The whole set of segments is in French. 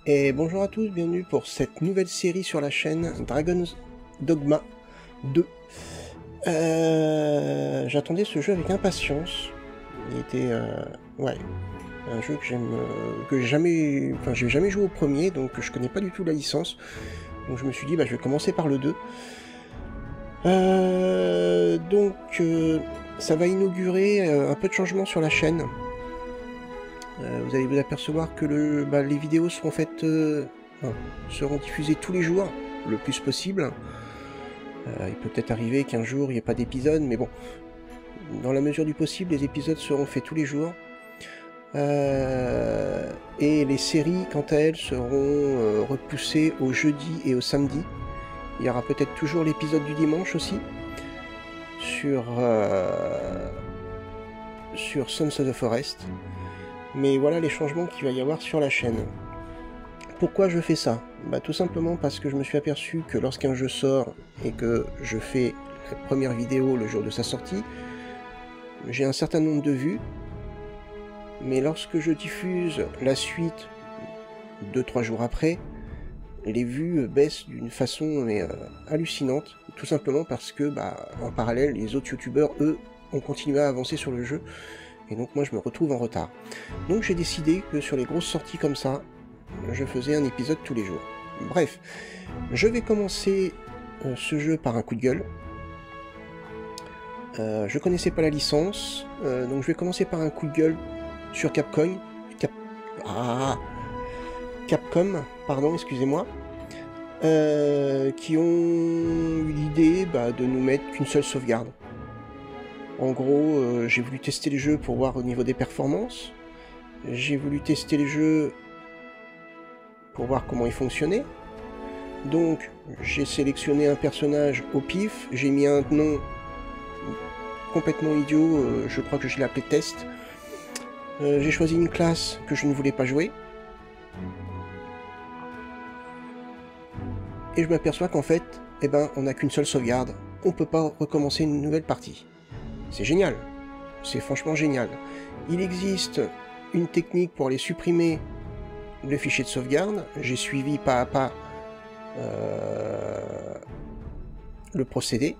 Et bonjour à tous, bienvenue pour cette nouvelle série sur la chaîne Dragon's Dogma 2. J'attendais ce jeu avec impatience. Il était ouais, un jeu que j'aime, que j'ai jamais joué au premier, donc je connais pas du tout la licence. Donc je me suis dit, bah, je vais commencer par le 2. Ça va inaugurer un peu de changement sur la chaîne. Vous allez vous apercevoir que les vidéos seront faites, seront diffusées tous les jours, le plus possible. Il peut peut-être arriver qu'un jour il n'y ait pas d'épisode, mais bon, dans la mesure du possible, les épisodes seront faits tous les jours. Et les séries, quant à elles, seront repoussées au jeudi et au samedi. Il y aura peut-être toujours l'épisode du dimanche aussi, sur Sons of the Forest. Mais voilà les changements qu'il va y avoir sur la chaîne. Pourquoi je fais ça? Bah, tout simplement parce que je me suis aperçu que lorsqu'un jeu sort et que je fais la première vidéo le jour de sa sortie, j'ai un certain nombre de vues, mais lorsque je diffuse la suite 2-3 jours après, les vues baissent d'une façon hallucinante, tout simplement parce que en parallèle les autres youtubeurs eux ont continué à avancer sur le jeu, et donc moi je me retrouve en retard. Donc j'ai décidé que sur les grosses sorties comme ça, je faisais un épisode tous les jours. Bref, je vais commencer ce jeu par un coup de gueule. Je connaissais pas la licence, donc je vais commencer par un coup de gueule sur Capcom, pardon, excusez-moi, qui ont eu l'idée de nous mettre qu'une seule sauvegarde. En gros, j'ai voulu tester les jeux pour voir au niveau des performances, j'ai voulu tester les jeux pour voir comment ils fonctionnaient. Donc j'ai sélectionné un personnage au pif, j'ai mis un nom complètement idiot, je crois que je l'ai appelé test. J'ai choisi une classe que je ne voulais pas jouer. Et je m'aperçois qu'en fait, on n'a qu'une seule sauvegarde, on peut pas recommencer une nouvelle partie. C'est génial, c'est franchement génial. Il existe une technique pour aller supprimer le fichier de sauvegarde, j'ai suivi pas à pas le procédé.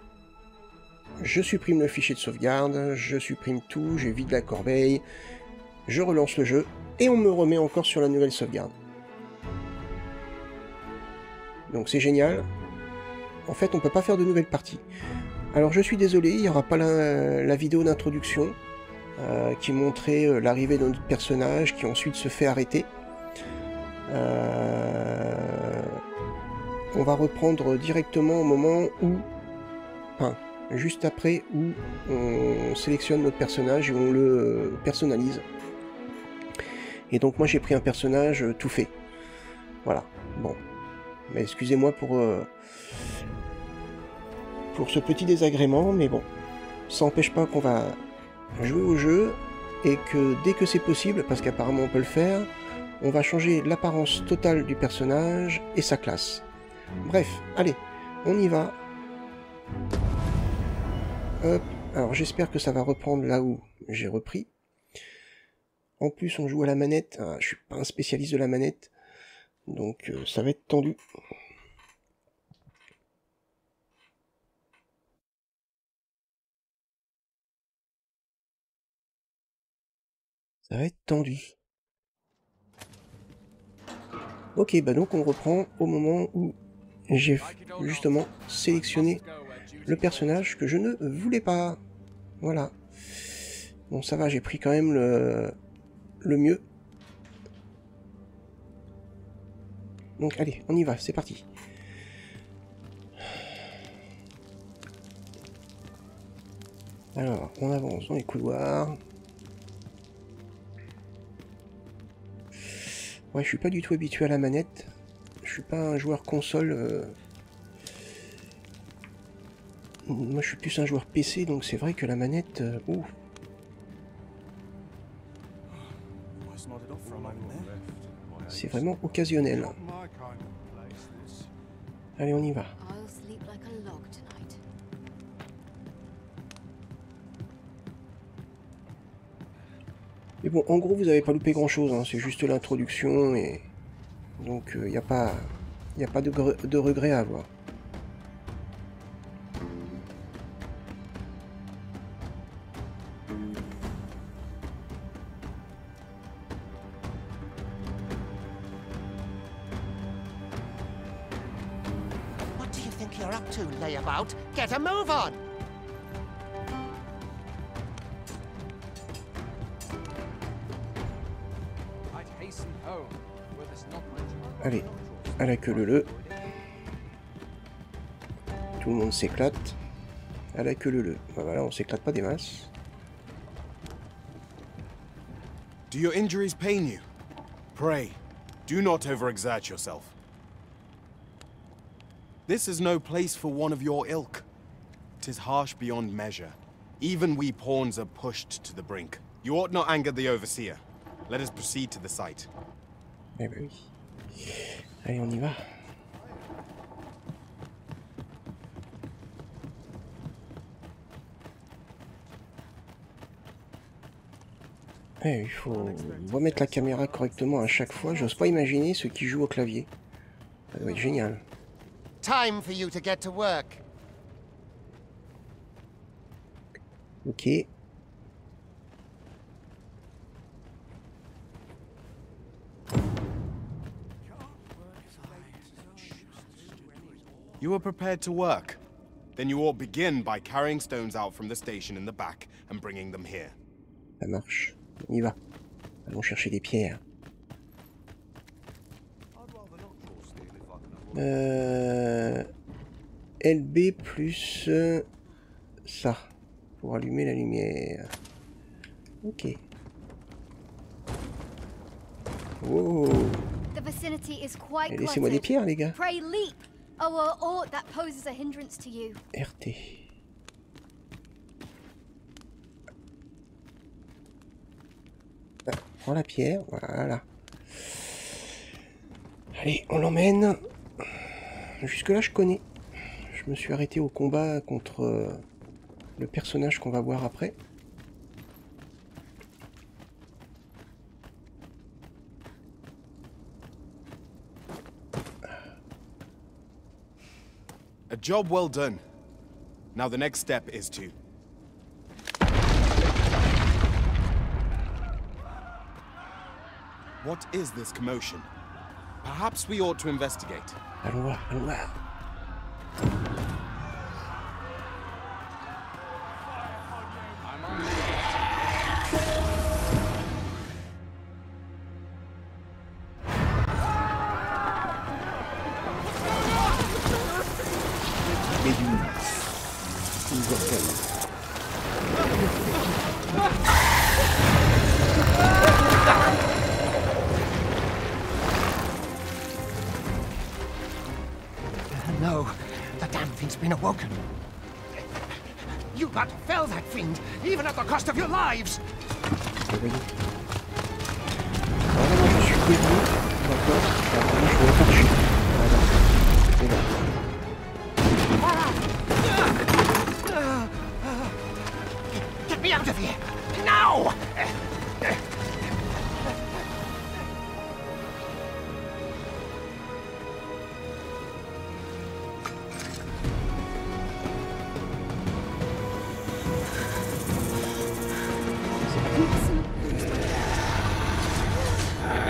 Je supprime le fichier de sauvegarde, je supprime tout, je vide la corbeille, je relance le jeu, et on me remet encore sur la nouvelle sauvegarde. Donc c'est génial. En fait, on peut pas faire de nouvelles parties. Alors je suis désolé, il n'y aura pas la vidéo d'introduction qui montrait l'arrivée de notre personnage qui ensuite se fait arrêter. On va reprendre directement au moment où, juste après, où on sélectionne notre personnage et on le personnalise. Et donc moi j'ai pris un personnage tout fait. Voilà, bon. Mais excusez-moi pour ce petit désagrément, mais bon. Ça n'empêche pas qu'on va jouer au jeu, et que dès que c'est possible, parce qu'apparemment on peut le faire, on va changer l'apparence totale du personnage et sa classe. Bref, allez, on y va. Hop, alors j'espère que ça va reprendre là où j'ai repris. En plus on joue à la manette, je suis pas un spécialiste de la manette, donc ça va être tendu. Ça va être tendu. Ok, donc on reprend au moment où j'ai justement sélectionné le personnage que je ne voulais pas. Voilà. Bon, ça va, j'ai pris quand même le mieux. Donc allez, on y va, c'est parti. Alors, on avance dans les couloirs. Ouais, je suis pas du tout habitué à la manette. Je suis pas un joueur console. Moi, je suis plus un joueur PC, donc c'est vrai que la manette... c'est vraiment occasionnel. Allez, on y va. Mais bon, en gros, vous avez pas loupé grand chose, hein. C'est juste l'introduction et Donc il n'y a pas de regret à avoir. What do you think you're up to, layabout? Get a move on! Allez, à la queue leu. Tout le monde s'éclate. À la queue leu. Voilà, on s'éclate pas des masses. Do your injuries pain you? Pray, do not overexert yourself. This is no place for one of your ilk. 'Tis harsh beyond measure. Even we pawns are pushed to the brink. You ought not anger the overseer. Let us proceed to the site. Eh ben oui. Allez, on y va. Eh, il faut remettre la caméra correctement à chaque fois. J'ose pas imaginer ceux qui jouent au clavier. Ça doit être génial. Time for you to get to work. Ok. You are prepared to work? Then you ought begin by carrying stones out from the station in the back and bringing them here. Ça marche. On y va. Allons chercher des pierres. LB plus ça. Pour allumer la lumière. Ok. Wow. Et laissez-moi des pierres, les gars. RT. Ah, prends la pierre, voilà. Allez, on l'emmène. Jusque-là, je connais. Je me suis arrêté au combat contre le personnage qu'on va voir après. A job well done. Now the next step is to... What is this commotion? Perhaps we ought to investigate. Allons voir, allons voir. No, the damn thing's been awoken. You got to fell that fiend, even at the cost of your lives. Voilà, moi je suis dévenu. D'accord. Alors moi je vais marcher. Voilà. Et là. Get me out of here! Now!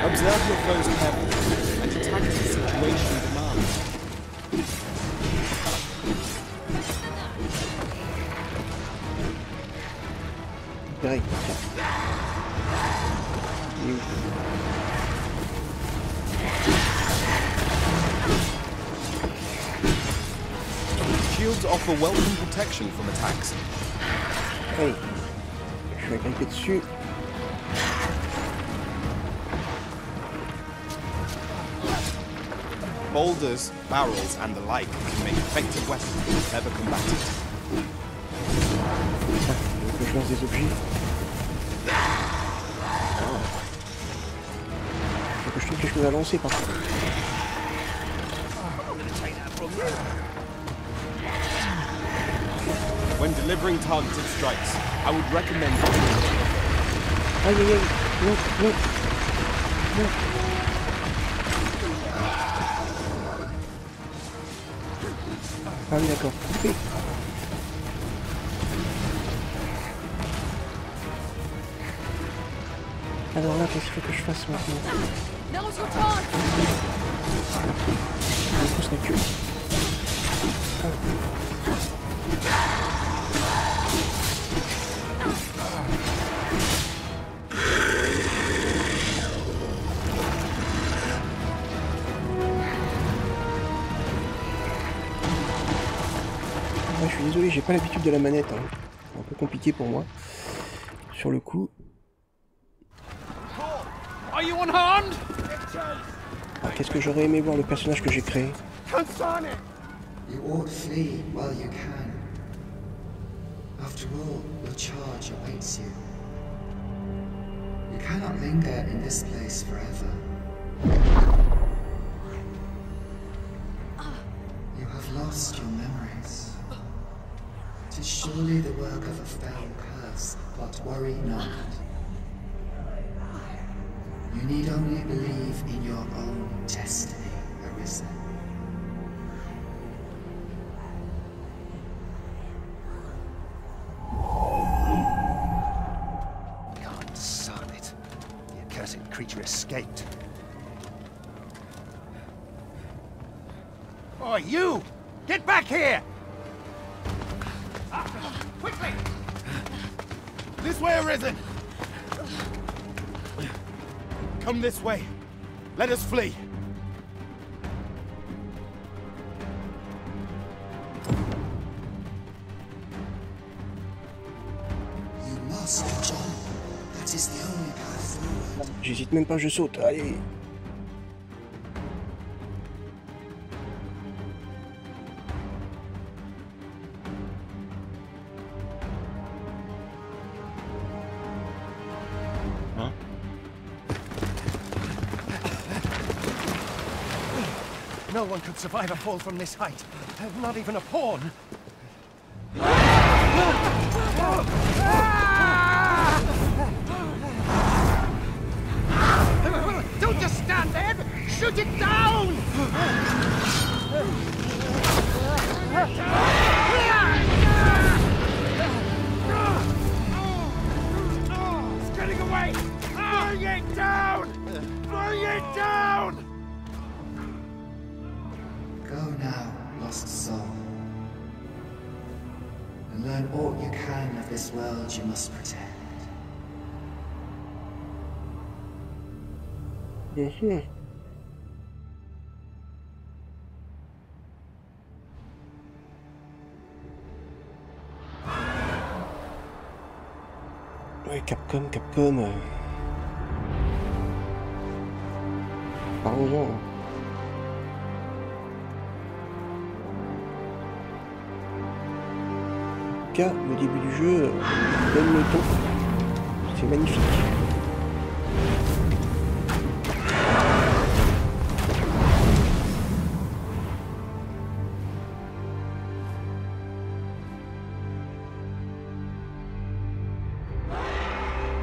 Observe your foes carefully and attack as the situation demands. Direct. Shields offer welcome protection from attacks. Allez. Je vais grimper dessus. Boulders, barrels, and the like can make effective weapons if ever combated. Il faut que je lance des objets. Il faut que je trouve quelque chose à lancer par contre. When delivering targeted strikes, I would recommend... Aïe aïe aïe. Non, non. Non. Ah oui, d'accord. Coupé. Alors là, qu'est-ce qu'il faut que je fasse maintenant? Je pousse la queue. Ah. Je suis désolé, j'ai pas l'habitude de la manette. Hein. C'est un peu compliqué pour moi. Sur le coup. Ah, qu'est-ce que j'aurais aimé voir le personnage que j'ai créé. You ought flee while you can. After all, your charge awaits you. You cannot linger in this place forever. You have lost your memories. 'Tis surely the work of a fell curse, but worry not. You need only believe in your own destiny, Arisen. God son it. The accursed creature escaped. Oh, you! Get back here! Quickly! This way, Arisen! Come this way. Let us flee. You must jump. That is the only path forward. J'hésite même pas, je saute. Allez. No one could survive a fall from this height. Not even a pawn. Don't just stand there! Shoot it down! It's getting away! Bring it down! Bring it down! Go now, lost soul. And learn all you can of this world you must protect. Ouais, Capcom. Parlons-en. En tout cas, le début du jeu donne le ton. C'est magnifique.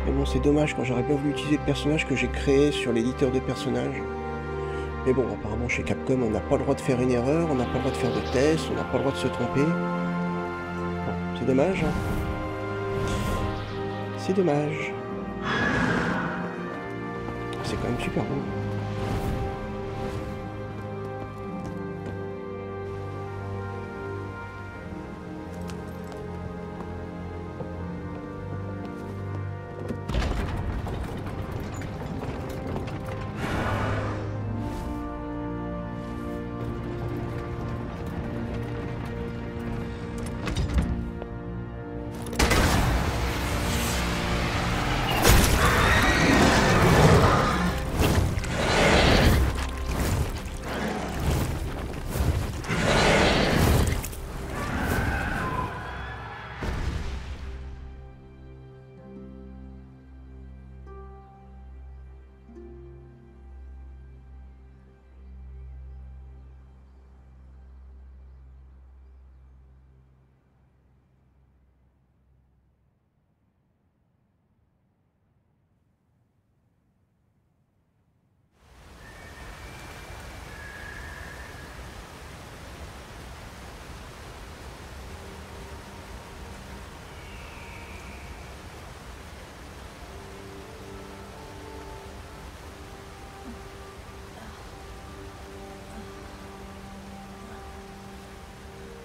Mais bon, c'est dommage quand j'aurais bien voulu utiliser le personnage que j'ai créé sur l'éditeur de personnages. Mais bon, apparemment chez Capcom, on n'a pas le droit de faire une erreur, on n'a pas le droit de faire de tests, on n'a pas le droit de se tromper. Bon, c'est dommage. Hein. C'est dommage. C'est quand même super beau.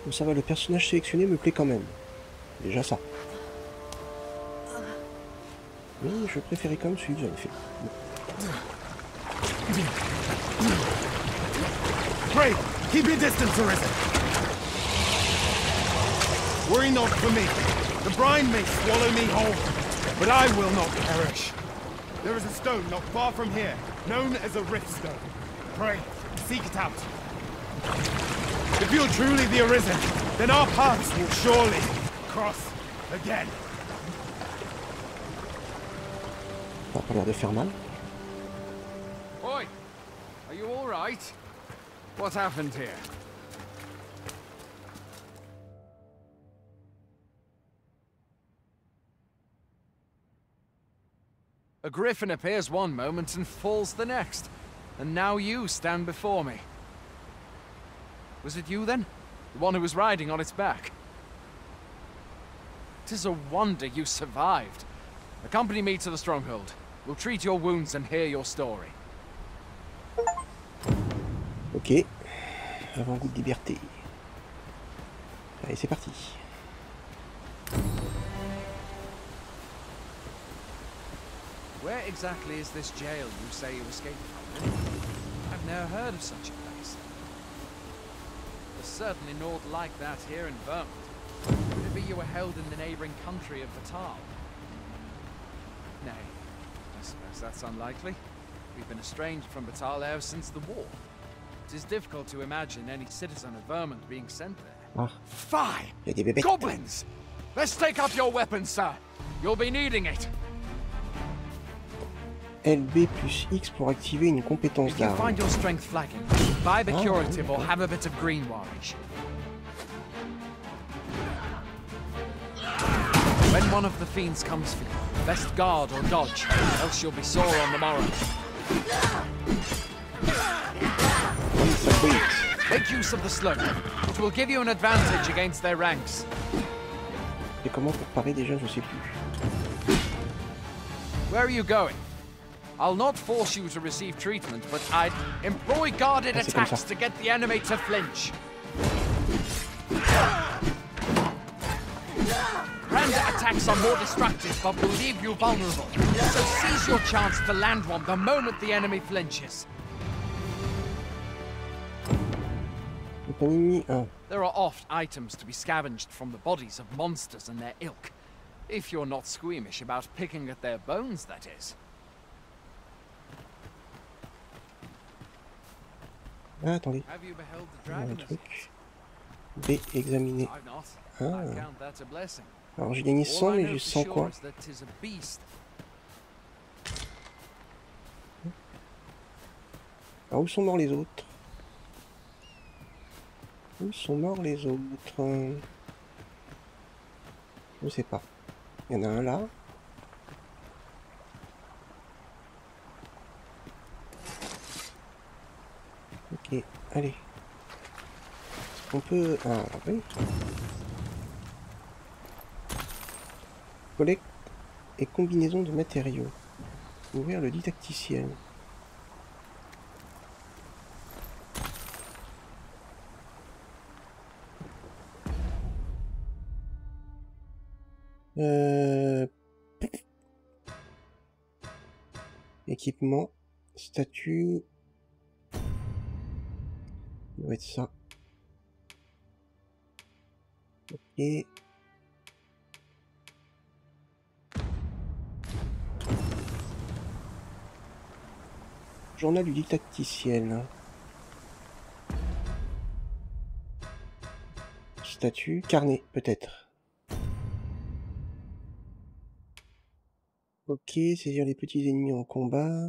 Donc ça va, le personnage sélectionné me plaît quand même. Déjà ça. Mais je préférais quand même celui que j'avais fait. Pray, keep your distance, Arisen. Worry not for me. The brine may swallow me whole, but I will not perish. There is a stone not far from here, known as a rift stone. Pray, seek it out. If you're truly the Arisen, then our paths will surely cross again. Ça a pas l'air de faire mal. Oi! Are you all right? What happened here? A griffin appears one moment and falls the next. And now you stand before me. Was it you then? The one who was riding on its back? 'Tis a wonder you survived. Accompany me to the stronghold. We'll treat your wounds and hear your story. Ok. Avant-goût de liberté. Allez, c'est parti. Where exactly is this jail you say you escaped from? I've never heard of such a place. There's certainly naught like that here in Vermont. Could it be you were held in the neighboring country of Vital? Nay, I suppose that's unlikely. We've been estranged from Vital ever since the war. It is difficult to imagine any citizen of Vermont being sent there. Ah, Fie! il y a des bébés. Goblins! Let's take up your weapons, sir. You'll be needing it. LB plus X pour activer une compétence If you d'arme. find your strength flagging, buy the Oh, curative or okay. have a bit of greenwise. When one of the fiends comes for you, best guard or dodge, else you'll be sore on the morrow. Ça brille. Make use of the slope. It will give you an advantage against their ranks. Et comment pour parer déjà, je sais plus. Where are you going? I'll not force you to receive treatment, but I'd employ guarded Ah, c'est comme attacks ça. to get the enemy to flinch. Grand attacks are more destructive, but will leave you vulnerable. So seize your chance to land one the moment the enemy flinches. Donc un ennemi 1. There are oft items to be scavenged from the bodies of monsters and their ilk. If you're not squeamish about picking at their bones, that is. Ah, attendez. Have you beheld the Un dragon? truc. B, examiner. I've not. Ah. I count that a blessing. Alors j'ai gagné 100, All I mais know j'ai for 100 sure quoi? is that 'tis a beast. Alors où sont morts les autres? Où sont morts les autres? Je sais pas. Il y en a un là. Ok, allez. Est-ce qu'on peut... Ah oui. Collecte et combinaison de matériaux. Ouvrir le didacticiel. Équipement, statut, ça doit être ça. Ok. Journal du didacticiel. Statut, carnet, peut-être. Ok, saisir les petits ennemis en combat.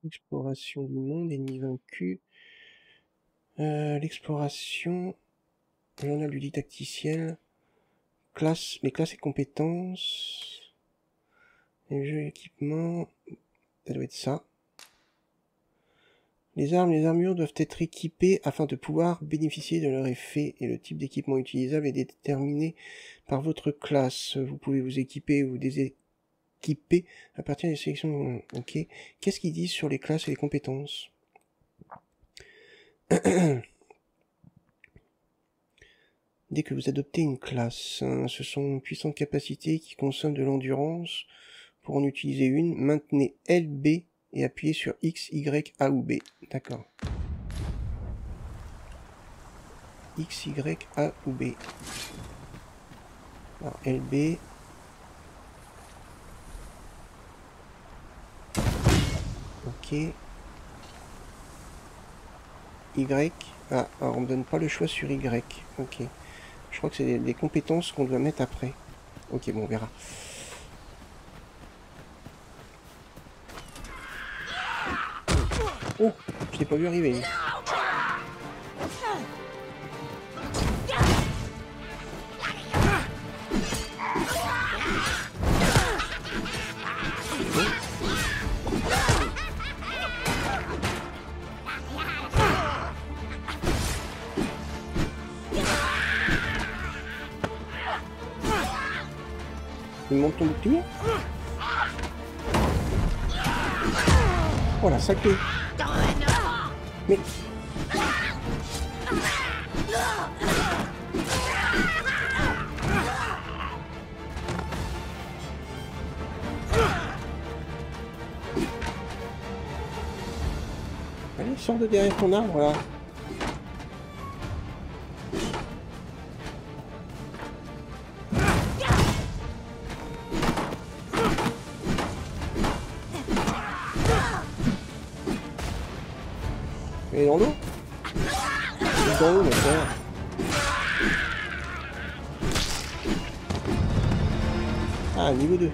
Exploration du monde, ennemi vaincu. L'exploration. Journal du didacticiel. Classe, les classes et compétences. Les jeux et équipements. Ça doit être ça. Les armes et les armures doivent être équipées afin de pouvoir bénéficier de leur effet, et le type d'équipement utilisable est déterminé par votre classe. Vous pouvez vous équiper ou déséquiper à partir des sélections. Ok. Qu'est-ce qu'ils disent sur les classes et les compétences? Dès que vous adoptez une classe, ce sont une puissante capacité qui consomme de l'endurance. Pour en utiliser une, maintenez LB et appuyez sur X, Y, A ou B. D'accord. X, Y, A ou B. Alors, LB. Ok. Y. Ah, alors on me donne pas le choix sur Y. Ok. Je crois que c'est des compétences qu'on doit mettre après. Ok, bon, on verra. Oh, je l'ai pas vu arriver. Il monte ton bouclier. Oh la sacrée. Mais... Allez, sors de derrière ton arbre là. Elle est dans l'eau? Elle est dans l'eau, ma soeur. Ah, niveau 2.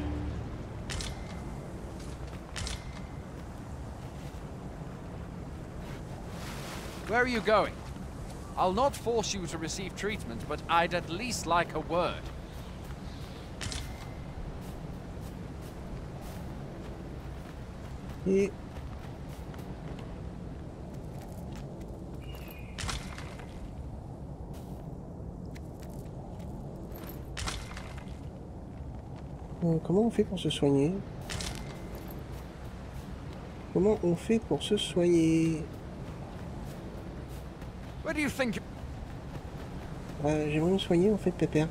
Where are you going? I'll not force you to receive treatment, but I'd at least like a word. Et... comment on fait pour se soigner? Comment on fait pour se soigner? Where do you think? J'aimerais me soigner en fait, pépère.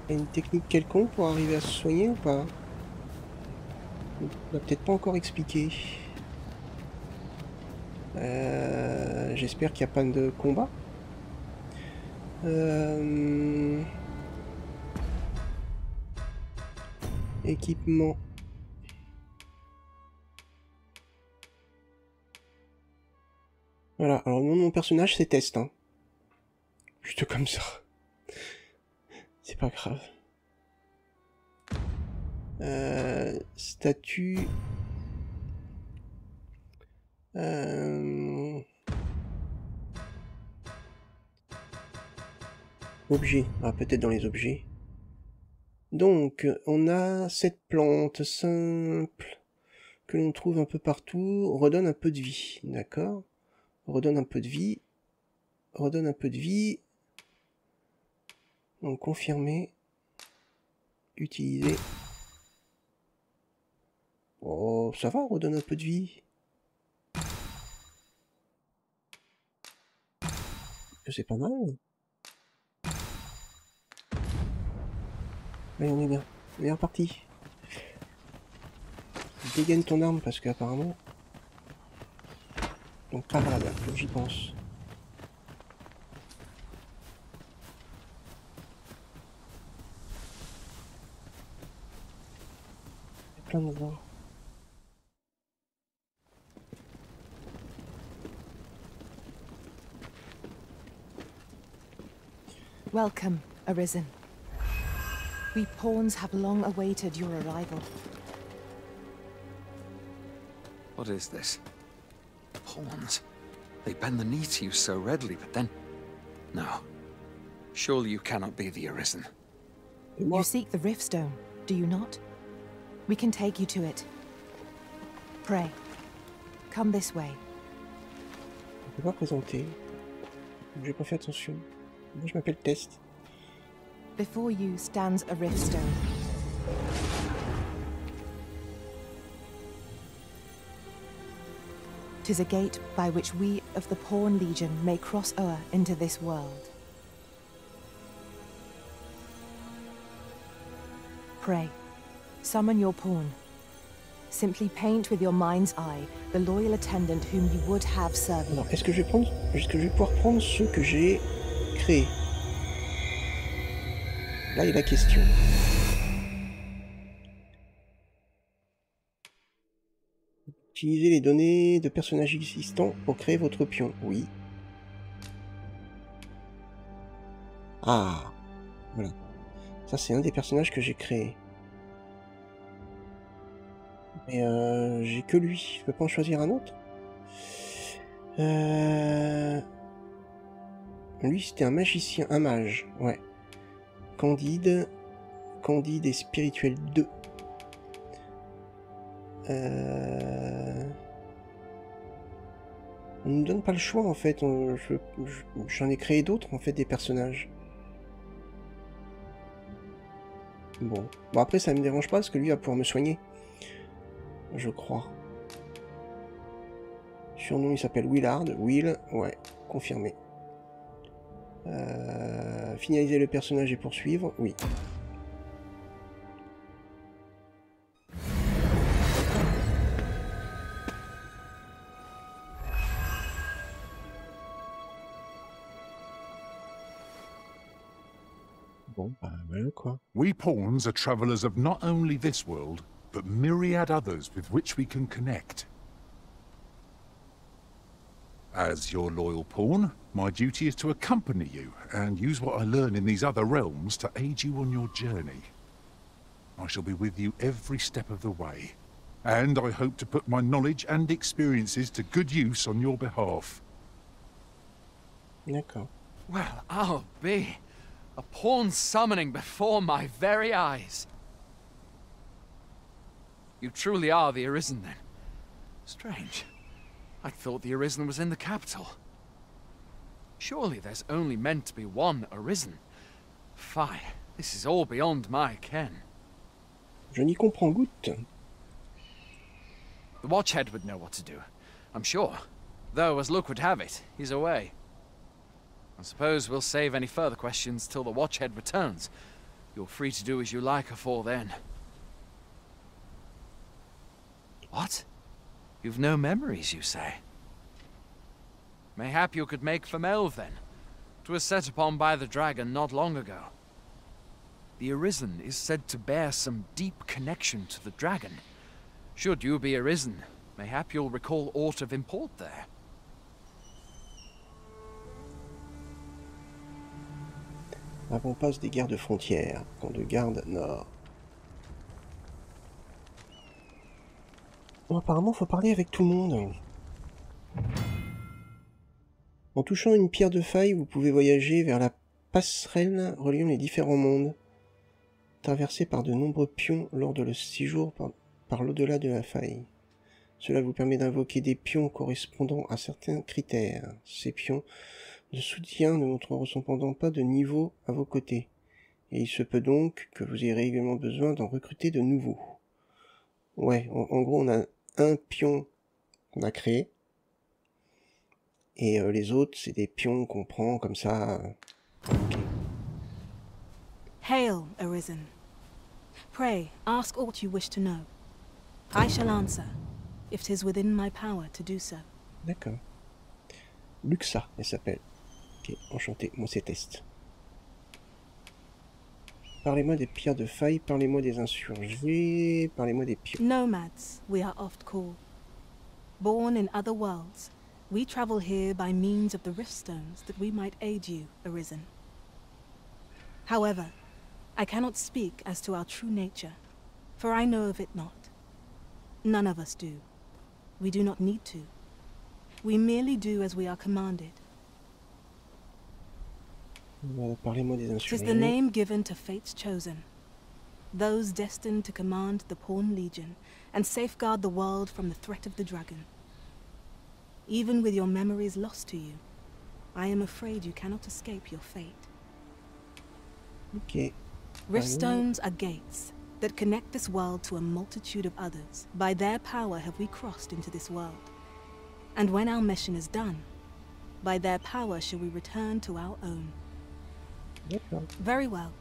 Il y a une technique quelconque pour arriver à se soigner ou pas? On l'a peut-être pas encore expliqué. J'espère qu'il n'y a pas de combat. Équipement. Voilà, alors le nom de mon personnage c'est Test. Hein. Juste comme ça. C'est pas grave. Statut... Objet. Ah, peut-être dans les objets. Donc, on a cette plante simple que l'on trouve un peu partout. Redonne un peu de vie. D'accord. Redonne un peu de vie. Redonne un peu de vie. Donc, confirmer. Utiliser. Oh, ça va, redonne un peu de vie. C'est pas mal. Allez, on est bien. On est reparti. Dégaine ton arme parce qu'apparemment... Donc pas là, faut que j'y pense. Il y a plein de voix. Welcome, Arisen. We pawns have long awaited your arrival. What is this? Pawns. They bend the knee to you so readily, but then... No. Surely you cannot be the Arisen. You seek the Riftstone, do you not? We can take you to it. Pray. Come this way. Je peux pas présenter. J'ai pas fait attention. Moi je m'appelle Test. Before you stands a rift stone. "'Tis a gate by which we of the Pawn Legion may cross o'er into this world. Pray, summon your pawn. Simply paint with your mind's eye the loyal attendant whom you would have serve you." Alors, est-ce que je vais pouvoir prendre ceux que j'ai créés? Là est la question. Utilisez les données de personnages existants pour créer votre pion. Oui. Ah, voilà. Ça, c'est un des personnages que j'ai créé. Mais j'ai que lui. Je peux pas en choisir un autre? Lui, c'était un magicien, un mage. Ouais. Candide et spirituel 2. On ne nous donne pas le choix en fait, j'en ai créé d'autres en fait, des personnages. Bon après ça me dérange pas parce que lui va pouvoir me soigner. Je crois. Surnom il s'appelle Willard, Will, ouais, confirmé. Finaliser le personnage et poursuivre, oui. Bon, bah voilà quoi. We pawns are travelers of not only this world, but myriad others with which we can connect. As your loyal pawn, my duty is to accompany you and use what I learn in these other realms to aid you on your journey. I shall be with you every step of the way, and I hope to put my knowledge and experiences to good use on your behalf. D'accord. Well, I'll be. A pawn summoning before my very eyes. You truly are the Arisen, then? Strange. I thought the Arisen was in the capital. Surely there's only meant to be one Arisen. Fie, this is all beyond my ken. Je n'y comprends goutte. The Watchhead would know what to do, I'm sure. Though, as luck would have it, he's away. I suppose we'll save any further questions till the Watchhead returns. You're free to do as you like afore then. What? You've no memories, you say? Mayhap you could make for Melve, then. 'Twas set upon by the dragon not long ago. The Arisen is said to bear some deep connection to the dragon. Should you be Arisen, mayhap you'll recall aught of import there. Avant-passe des gardes frontières, camp de garde nord. Bon, apparemment, faut parler avec tout le monde. En touchant une pierre de faille, vous pouvez voyager vers la passerelle reliant les différents mondes, traversée par de nombreux pions lors de le séjour par l'au-delà de la faille. Cela vous permet d'invoquer des pions correspondant à certains critères. Ces pions de soutien ne montreront cependant pas de niveau à vos côtés, et il se peut donc que vous ayez régulièrement besoin d'en recruter de nouveaux. Ouais, en gros on a un pion qu'on a créé, et les autres c'est des pions qu'on prend comme ça. Okay. Hail, Arisen. Pray, ask aught you wish to know. I shall answer, if 'tis within my power to do so. D'accord. Luxa, elle s'appelle. Ok, enchanté, moi c'est Test. Parlez-moi des pierres de faille, parlez-moi des insurgés, parlez-moi des pions. Nomads, we are oft called. Born in other worlds, we travel here by means of the rift stones that we might aid you, Arisen. However, I cannot speak as to our true nature, for I know of it not. None of us do. We do not need to. We merely do as we are commanded. Parlez-moi des 'Tis insurgés. the name given to fates chosen, those destined to command the Pawn Legion and safeguard the world from the threat of the dragon. Even with your memories lost to you, I am afraid you cannot escape your fate. Ok. Rift stones are gates that connect this world to a multitude of others. By their power have we crossed into this world. And when our mission is done, by their power shall we return to our own. Very well.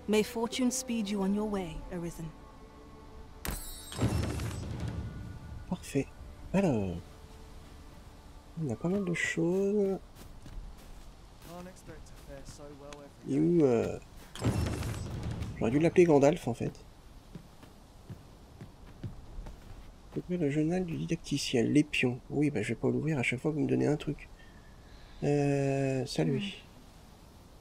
May fortune speed you on your way, Arisen. Parfait. Alors, on a pas mal de choses. Et où j'aurais dû l'appeler Gandalf en fait. Ouvrir le journal du didacticien, l'épion. Oui, bah je vais pas l'ouvrir à chaque fois que vous me donnez un truc. Salut.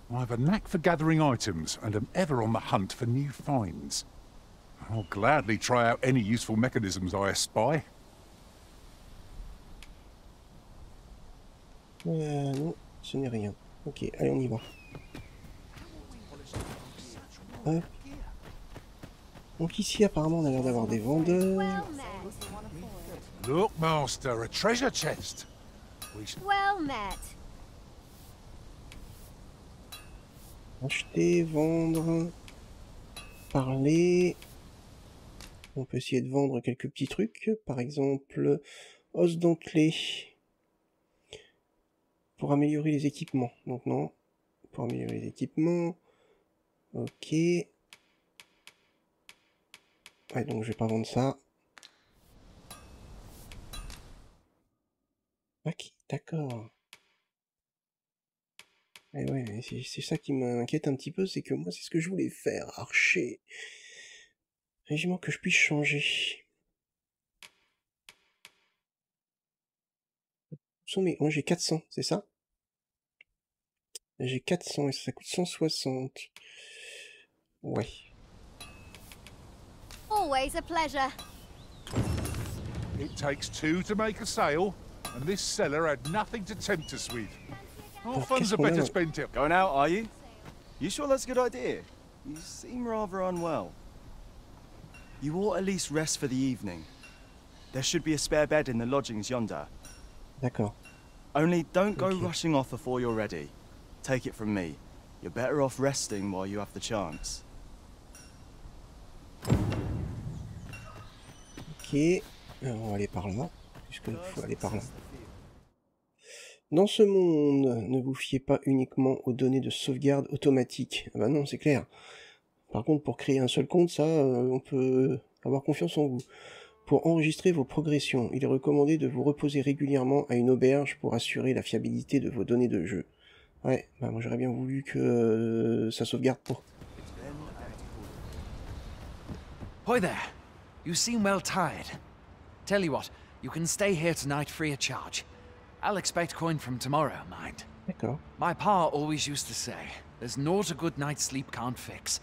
I have a knack for gathering items, and am ever on the hunt for new finds. I'll gladly try out any useful mechanisms I espy. Non, ce n'est rien. Ok, allez, on y va. Hop. Donc ici, apparemment, on a l'air d'avoir des vendeurs. Look, master, a treasure chest. Well met. Acheter, vendre, parler. On peut essayer de vendre quelques petits trucs. Par exemple, os dentelé. Pour améliorer les équipements. Donc non. Pour améliorer les équipements. Ok. Ouais, donc je vais pas vendre ça. Ok, d'accord. Et ouais, c'est ça qui m'inquiète un petit peu, c'est que moi, c'est ce que je voulais faire, archer. Régiment que je puisse changer. Moi j'ai 400, c'est ça? J'ai 400 et ça coûte 160. Ouais. Always a pleasure. It takes two to make a sale, and this seller had nothing to tempt us with. Our funds are better spent here. Going out, are you? You sure that's a good idea? You seem rather unwell. You ought at least rest for the evening. There should be a spare bed in the lodgings yonder. D'accord. Only don't go rushing off before you're ready. Take it from me. You're better off resting while you have the chance. Ok. On va aller par là. Puisqu'il faut aller par là. Dans ce monde, ne vous fiez pas uniquement aux données de sauvegarde automatique. Ah bah non, c'est clair. Par contre, pour créer un seul compte, ça, on peut avoir confiance en vous. Pour enregistrer vos progressions, il est recommandé de vous reposer régulièrement à une auberge pour assurer la fiabilité de vos données de jeu. Ouais, bah moi j'aurais bien voulu que ça sauvegarde pour. Hoy there. You seem well tired. Tell you what, you can stay here tonight free of charge. I'll expect coin from tomorrow, mind. D'accord. My pa always used to say, there's naught a good night's sleep can't fix.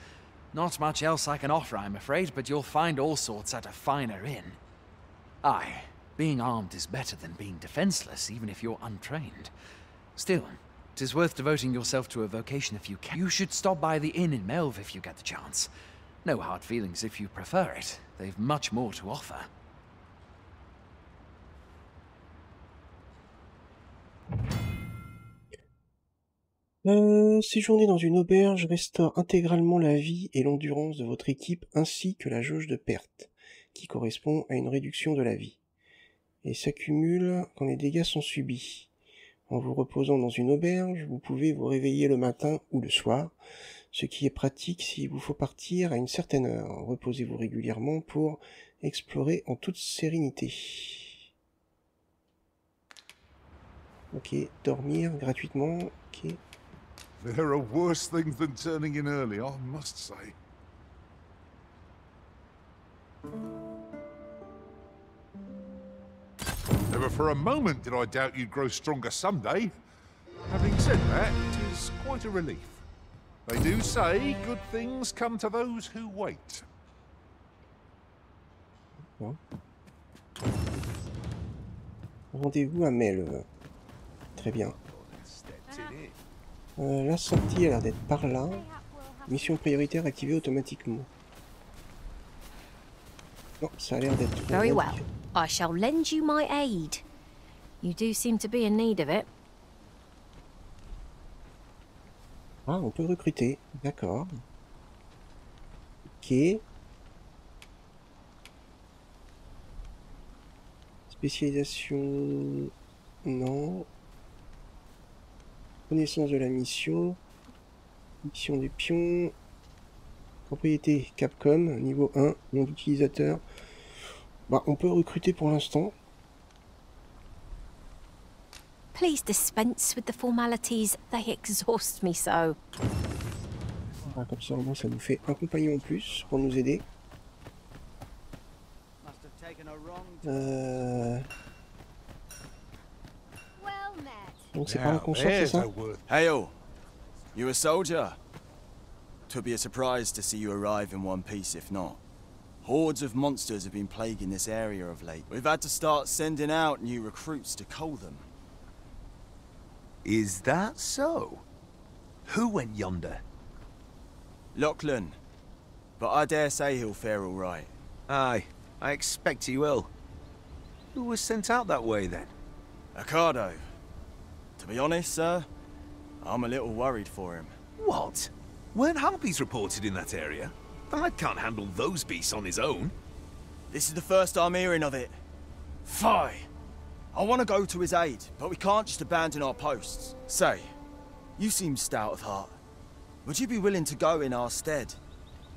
Not much else I can offer, I'm afraid, but you'll find all sorts at a finer inn. Aye, being armed is better than being defenseless, even if you're untrained. Still, 'tis worth devoting yourself to a vocation if you can. You should stop by the inn in Melve if you get the chance. No hard feelings if you prefer it. They've much more to offer. Séjourner dans une auberge restaure intégralement la vie et l'endurance de votre équipe ainsi que la jauge de perte, qui correspond à une réduction de la vie, et s'accumule quand les dégâts sont subis. En vous reposant dans une auberge, vous pouvez vous réveiller le matin ou le soir, ce qui est pratique s'il vous faut partir à une certaine heure. Reposez-vous régulièrement pour explorer en toute sérénité. Ok, dormir gratuitement, ok. There are worse things than turning in early, I must say. Never for a moment did I doubt you'd grow stronger someday. Having said that, it is quite a relief. They do say good things come to those who wait. Bon. Rendez-vous à Melve. Très bien. La sortie a l'air d'être par là. Mission prioritaire activée automatiquement. Non, ça a l'air d'être... Very well. I shall lend you my aid. You do seem to be in need of it. Ah, on peut recruter, d'accord. Ok. Spécialisation... Non. Connaissance de la mission. Mission des pions. Propriété Capcom, niveau 1, nom d'utilisateur. Bah, on peut recruter pour l'instant. Please dispense with the formalities. They exhaust me so. Bah, comme ça, au moins, ça nous fait un compagnon en plus pour nous aider. Donc c'est par la conscience, c'est ça? Hail! You a soldier? Twould be a surprise to see you arrive in one piece if not. Hordes of monsters have been plaguing this area of late. We've had to start sending out new recruits to cull them. Is that so? Who went yonder? Lachlan. But I dare say he'll fare all right. Aye, I expect he will. Who was sent out that way then? Ricardo. To be honest, sir, I'm a little worried for him. What? Weren't harpies reported in that area? The lad can't handle those beasts on his own. This is the first I'm hearing of it. Fie! I want to go to his aid, but we can't just abandon our posts. Say, you seem stout of heart. Would you be willing to go in our stead?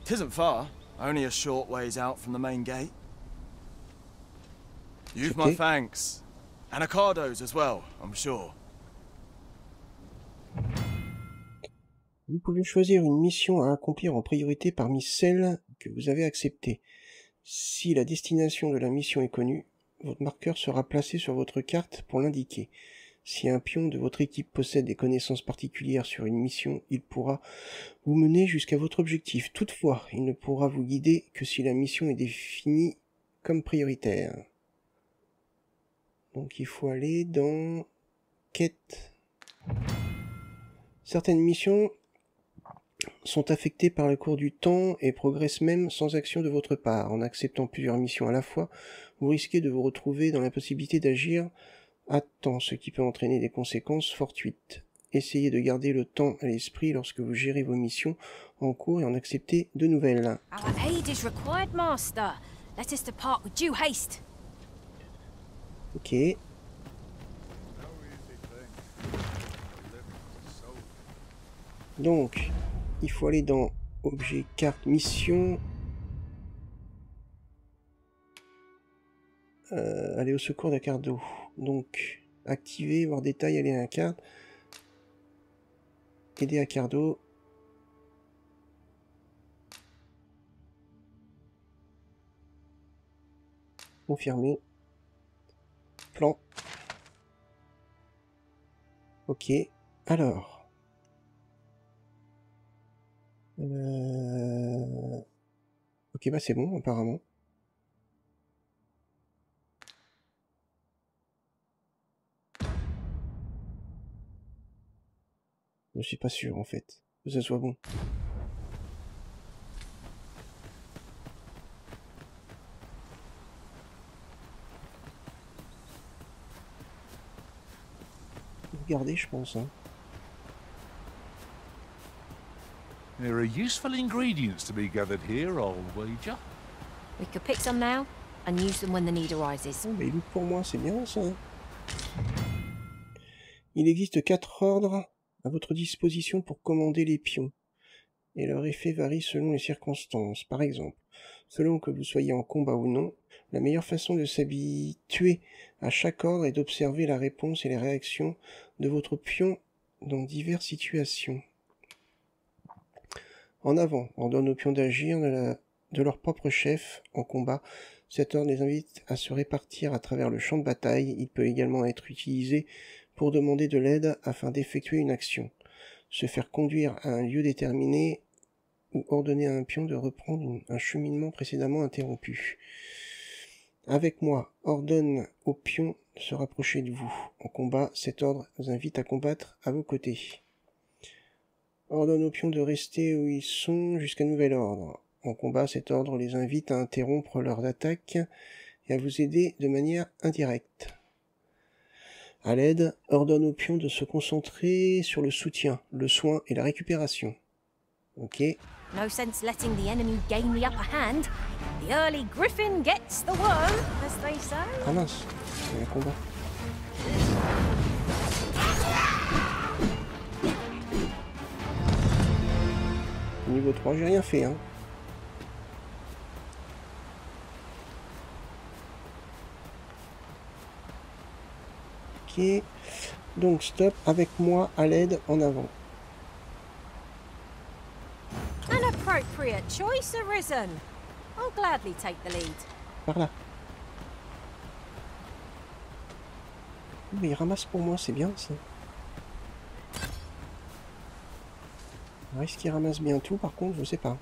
'Tisn't far, only a short ways out from the main gate. You've my thanks. And Ricardo's as well, I'm sure. Vous pouvez choisir une mission à accomplir en priorité parmi celles que vous avez acceptées. Si la destination de la mission est connue, votre marqueur sera placé sur votre carte pour l'indiquer. Si un pion de votre équipe possède des connaissances particulières sur une mission, il pourra vous mener jusqu'à votre objectif. Toutefois, il ne pourra vous guider que si la mission est définie comme prioritaire. Donc il faut aller dans quête. Certaines missions sont affectées par le cours du temps et progressent même sans action de votre part. En acceptant plusieurs missions à la fois, vous risquez de vous retrouver dans l'impossibilité d'agir à temps, ce qui peut entraîner des conséquences fortuites. Essayez de garder le temps à l'esprit lorsque vous gérez vos missions en cours et en acceptez de nouvelles. Our aid is required, Master. Let us depart with due haste. Ok. Donc, il faut aller dans objet, carte, mission. Aller au secours d'un carte d'eau. Donc, activer, voir détail, aller à la carte. Aider à carte d'eau. Confirmer. Plan. Ok. Alors. Ok, bah c'est bon, apparemment. Je suis pas sûr, en fait, que ça soit bon. Regardez, je pense, hein. There are useful ingredients to be gathered here, I'll wager. We could pick some now and use them when the need arises. Oh, mais look pour moi, c'est bien ça. Il existe 4 ordres à votre disposition pour commander les pions, et leur effet varie selon les circonstances. Par exemple, selon que vous soyez en combat ou non, la meilleure façon de s'habituer à chaque ordre est d'observer la réponse et les réactions de votre pion dans diverses situations. En avant, ordonne aux pions d'agir de leur propre chef en combat. Cet ordre les invite à se répartir à travers le champ de bataille. Il peut également être utilisé pour demander de l'aide afin d'effectuer une action, se faire conduire à un lieu déterminé ou ordonner à un pion de reprendre un cheminement précédemment interrompu. Avec moi, ordonne aux pions de se rapprocher de vous. En combat, cet ordre vous invite à combattre à vos côtés. Ordonne aux pions de rester où ils sont jusqu'à nouvel ordre. En combat, cet ordre les invite à interrompre leurs attaques et à vous aider de manière indirecte. À l'aide, ordonne aux pions de se concentrer sur le soutien, le soin et la récupération. Ok. No sense letting the enemy gain the upper hand. The early griffin gets the worm, as they say. Ah mince, il y a un combat. Niveau 3, j'ai rien fait, hein. Ok. Donc stop, avec moi, à l'aide, en avant. An appropriate choice arisen. I'll gladly take the lead. Par là. Mais il ramasse pour moi, c'est bien ça. Est-ce qu'il ramasse bien tout par contre, je sais pas.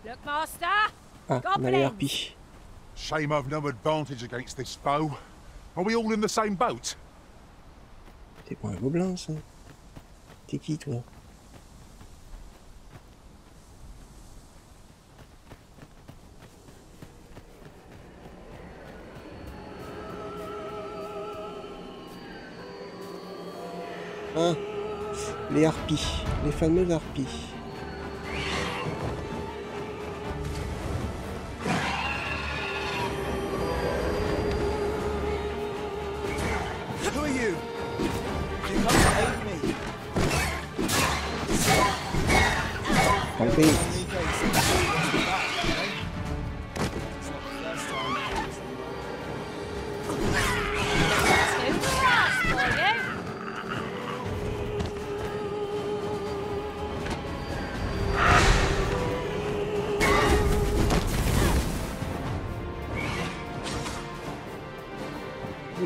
Look, master. Ah, on a les harpies. Shame I've no advantage against this foe. Are we all in the same boat? T'es pas un gobelin ça. T'es qui toi? Ah, les harpies, les fameuses harpies. Who are you? You come to aid me. Camping.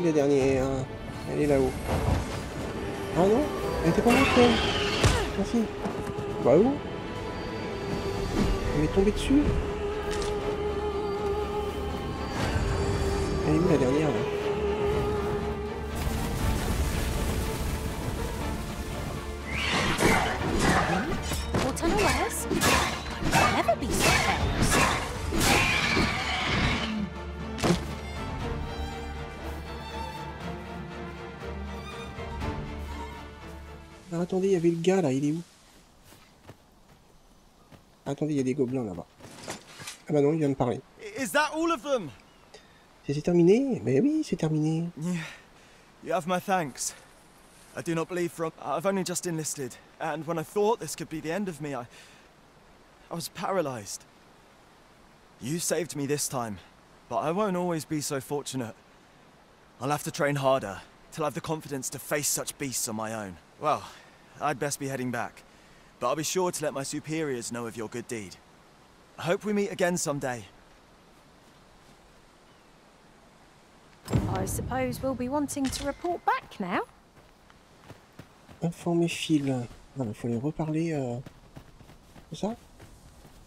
La dernière, elle est là-haut. Ah non, elle était pas morte elle. Merci. Bah où? Elle m'est tombée dessus. Elle est où la dernière là? What unawares? Never be so careless. Ah, attendez, il y avait le gars là, il est où? Attendez, il y a des gobelins là-bas. Ah bah non, il vient de parler. Is that all of them? C'est terminé? Mais oui, c'est terminé. Yeah, you have my thanks. I do not believe from... I've only just enlisted, and when I thought this could be the end of me, I was paralyzed. You saved me this time, but I won't always be so fortunate. I'll have to train harder, till I have the confidence to face such beasts on my own. Well, I'd best be heading back, but I'll be sure to let my superiors know of your good deed. I hope we meet again someday. I suppose we'll be wanting to report back now. Informer Phil. Ah, il faut les reparler. C'est ça?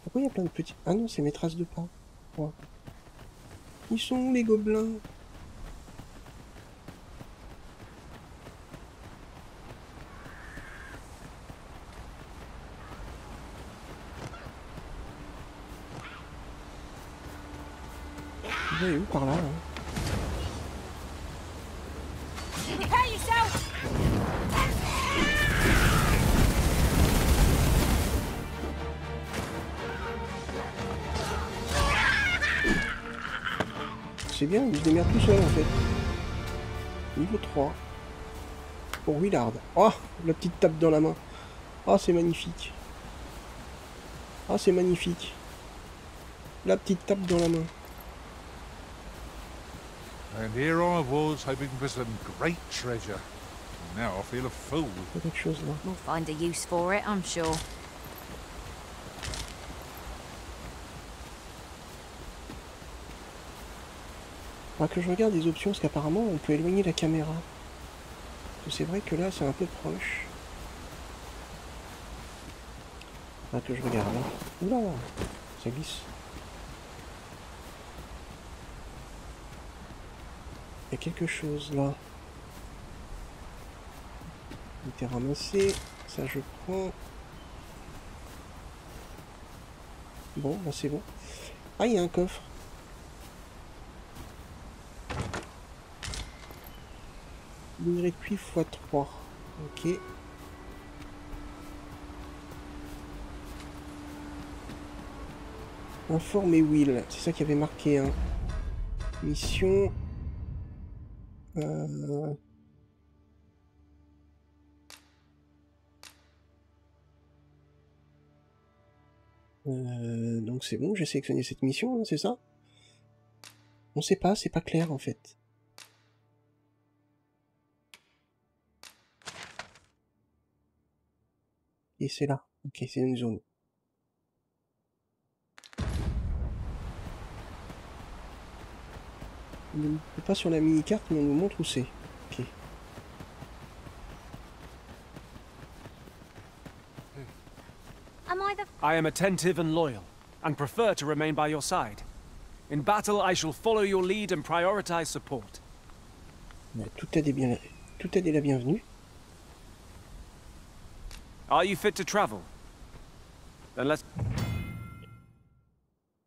Pourquoi il y a plein de petits... Ah non, c'est mes traces de pas. Ouais. Ils sont où les gobelins? Vous voyez où par là, hein? Prepare yourself. C'est bien, il se démerde tout seul en fait. Niveau 3. Pour Willard. Oh, la petite tape dans la main. Oh, c'est magnifique. Oh, c'est magnifique. La petite tape dans la main. And here I was hoping for some great treasure. Now I feel a fool. Il y a quelque chose là. We'll find a use for it, I'm sure. Faudra que je regarde les options parce qu'apparemment on peut éloigner la caméra. C'est vrai que là c'est un peu proche. Faudra que je regarde là. Oula, ça glisse. Il y a quelque chose là. Il était ramassé. Ça je prends. Bon, bah c'est bon. Ah, il y a un coffre. Minerai de cuivre x3. Ok. Informer Will, c'est ça qui avait marqué. Hein. Mission. Donc c'est bon, j'ai sélectionné cette mission, hein, c'est ça? On sait pas, c'est pas clair en fait. Et c'est là. Ok, c'est une zone. On ne peut pas sur la mini-carte, mais on nous montre où c'est. Ok. I am attentive and loyal, and prefer to remain by your side. In battle, I shall follow your lead and prioritize support. Tout a des la bienvenue. Are you fit to travel? Then let's...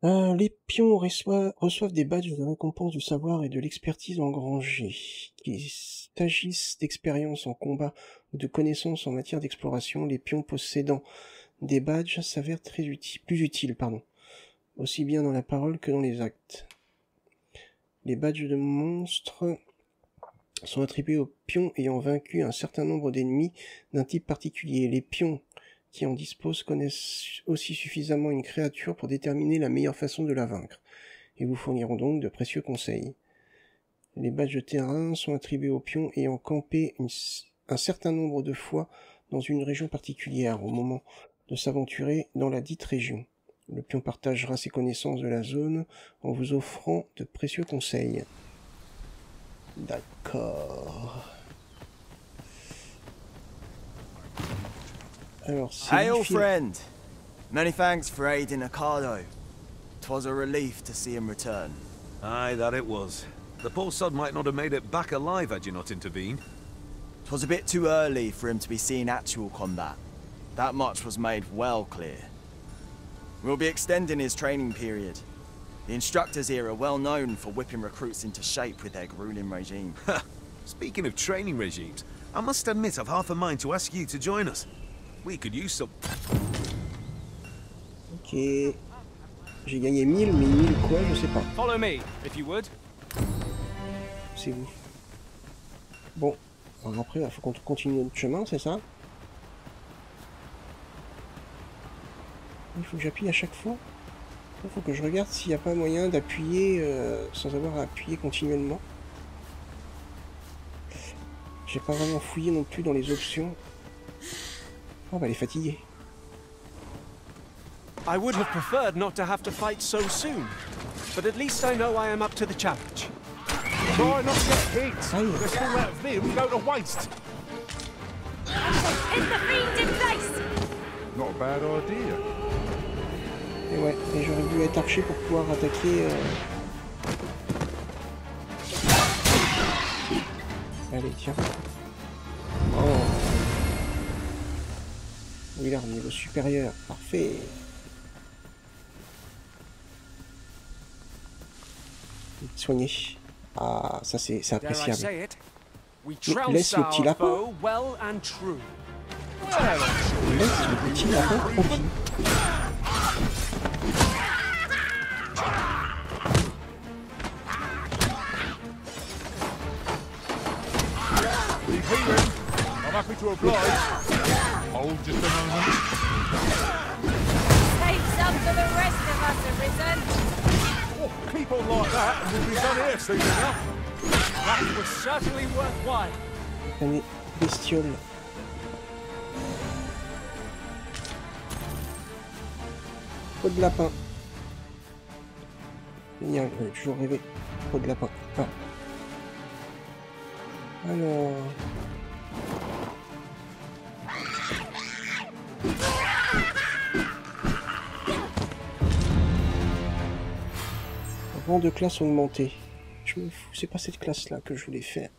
Les pions reçoivent des badges de récompense du savoir et de l'expertise engrangée. Qu'il s'agisse d'expérience en combat ou de connaissances en matière d'exploration, les pions possédant des badges s'avèrent plus utiles, aussi bien dans la parole que dans les actes. Les badges de monstres sont attribués aux pions ayant vaincu un certain nombre d'ennemis d'un type particulier. Les pions qui en disposent connaissent aussi suffisamment une créature pour déterminer la meilleure façon de la vaincre, et vous fourniront donc de précieux conseils. Les badges de terrain sont attribués aux pions ayant campé un certain nombre de fois dans une région particulière au moment de s'aventurer dans la dite région. Le pion partagera ses connaissances de la zone en vous offrant de précieux conseils. D'accord. Alors, Hail, friend! Many thanks for aiding Ocado. 'Twas a relief to see him return. Aye, that it was. The poor sod might not have made it back alive had you not intervened. 'Twas a bit too early for him to be seeing actual combat. That much was made well clear. We'll be extending his training period. The instructors here are well known for whipping recruits into shape with their grueling regime. Speaking of training regimes, I must admit I've half a mind to ask you to join us. We could use some... Ok. J'ai gagné 1000, mais 1000 quoi, je sais pas. Follow me, if you would. C'est vous. Bon. Alors après, il faut qu'on continue notre chemin, c'est ça? Il faut que j'appuie à chaque fois. Il faut que je regarde s'il n'y a pas moyen d'appuyer sans avoir à appuyer continuellement. J'ai pas vraiment fouillé non plus dans les options. Oh bah elle est fatiguée. I would have preferred not to have to fight so soon, but at least I know I am up to the challenge. Try not to get hit. There's still that vim go to waste. Hit the fiend in place! Not a bad idea. Et ouais, et j'aurais dû être archer pour pouvoir attaquer. Allez, tiens. Oh. Oui, là, niveau supérieur. Parfait. Soigné. Ah, ça c'est appréciable. Laisse le petit lapin. Laisse le petit lapin tranquille. I'm happy to oblige. Hold just a moment. Save some for the rest of us, Arisen. Oh, keep on like that and we'll be done here soon enough. That was certainly worthwhile. Année bestiole. Peau de lapin. Génial, j'avais toujours rêvé. Peau de lapin. Ah. Alors... Rang de classe augmenté. Je me fous, c'est pas cette classe-là que je voulais faire.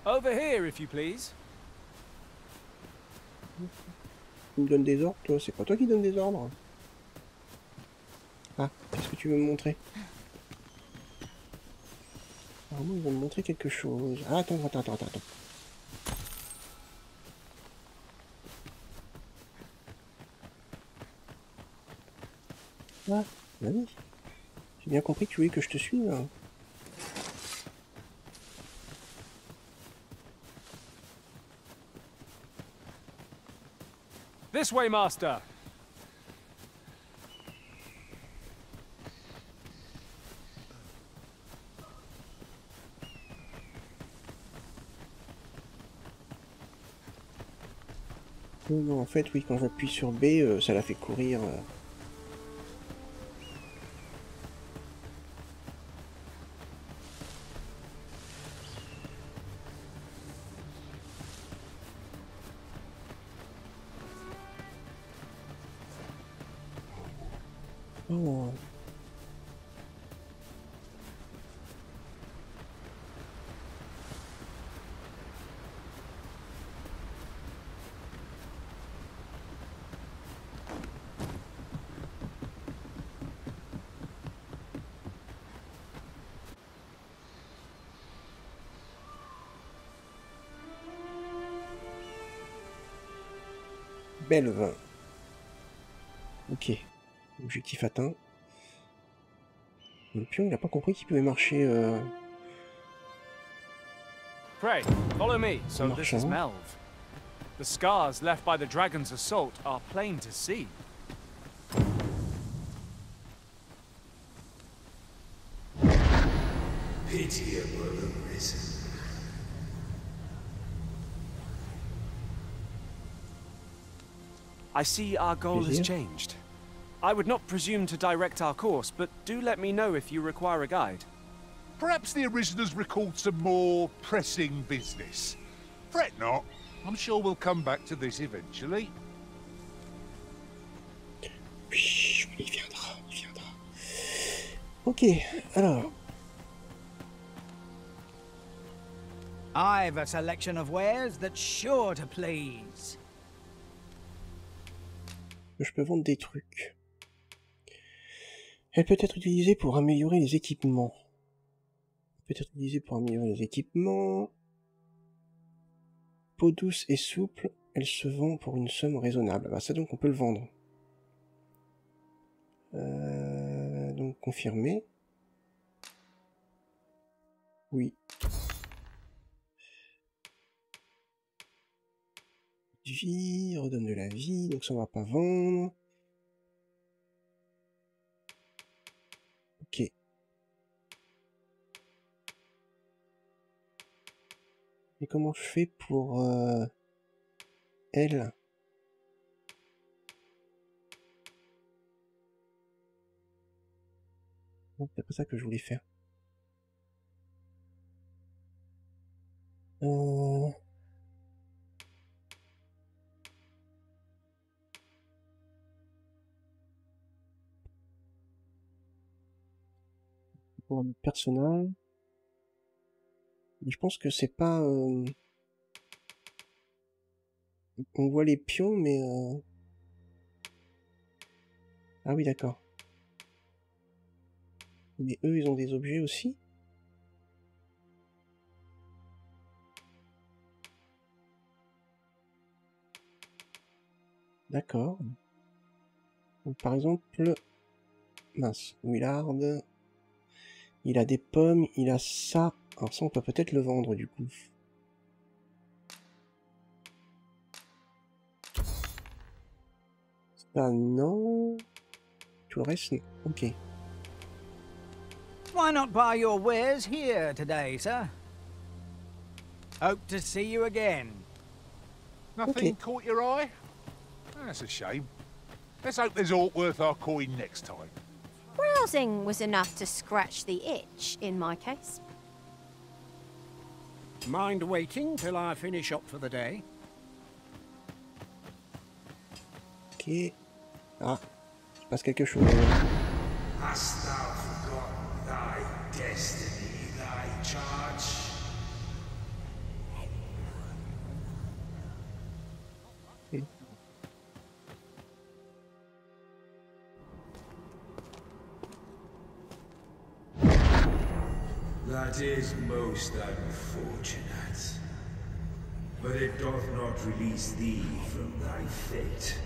Over here, if you please. Tu me donnes des ordres, toi? C'est pas toi qui donnes des ordres? Ah, qu'est-ce que tu veux me montrer? Apparemment, ils vont me montrer quelque chose. Ah, attends. Ah, bah oui. J'ai bien compris que tu voulais que je te suive. Hein. This way, master. Non, en fait, oui, quand j'appuie sur B, ça la fait courir. Oh. Belve. Ok. Objectif atteint. Le pion, il n'a pas compris qu'il pouvait marcher... Pray, follow me. So this is Melve. The scars left by the dragon's assault are plain to see. Pitiable arisen. I see our goal has changed. I would not presume to direct our course, but do let me know if you require a guide. Perhaps the Originals recalled some more pressing business. Fret not. I'm sure we'll come back to this eventually. Oui, il viendra. Ok, alors... I've a selection of wares that's sure to please. Je peux vendre des trucs. Elle peut être utilisée pour améliorer les équipements. Peau douce et souple, elle se vend pour une somme raisonnable. Bah ça donc on peut le vendre. Donc confirmer. Oui. Vie, redonne de la vie, donc ça on va pas vendre. Ok. Et comment je fais pour elle? Non, c'est pas ça que je voulais faire. Pour un personnage. Mais je pense que c'est pas... On voit les pions, mais... Ah oui, d'accord. Mais eux, ils ont des objets aussi? D'accord. Donc, par exemple... Mince, Willard... Il a des pommes, il a ça. Alors ça, on peut peut-être le vendre, du coup. Ça, non. Tout le reste, non. Ok. Why not buy your wares here today, sir? Hope to see you again. Nothing caught your eye? That's a shame. Let's hope there's aught worth our coin next time. Browsing was enough to scratch the itch, in my case. Mind waiting till I finish up for the day? Ok. Ah, il se passe quelque chose. Hast thou forgotten thy destiny, thy charge? That is most unfortunate. But it doth not release thee from thy fate.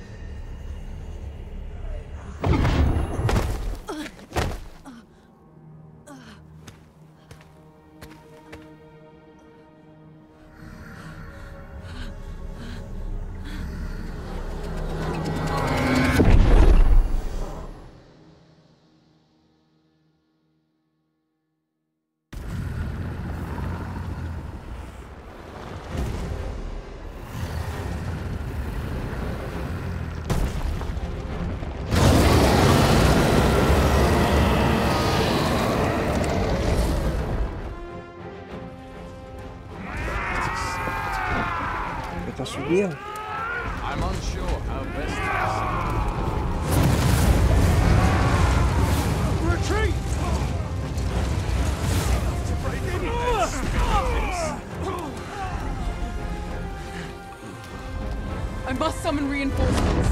Souvenir. I'm unsure how best to retreat. To break in I must summon reinforcements.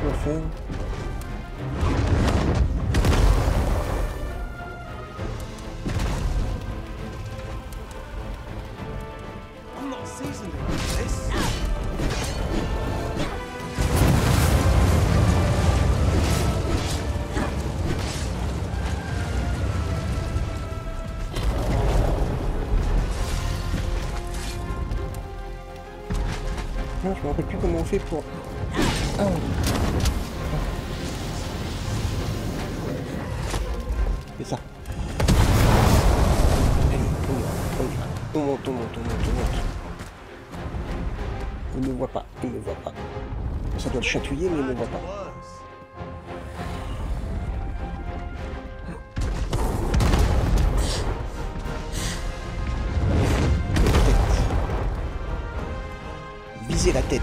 Quoi faire? Je me rappelle plus comment on fait pour... Ah. C'est ça. Allez, on monte. Il ne me voit pas, Ça doit le chatouiller, mais il ne me voit pas. Viser la tête.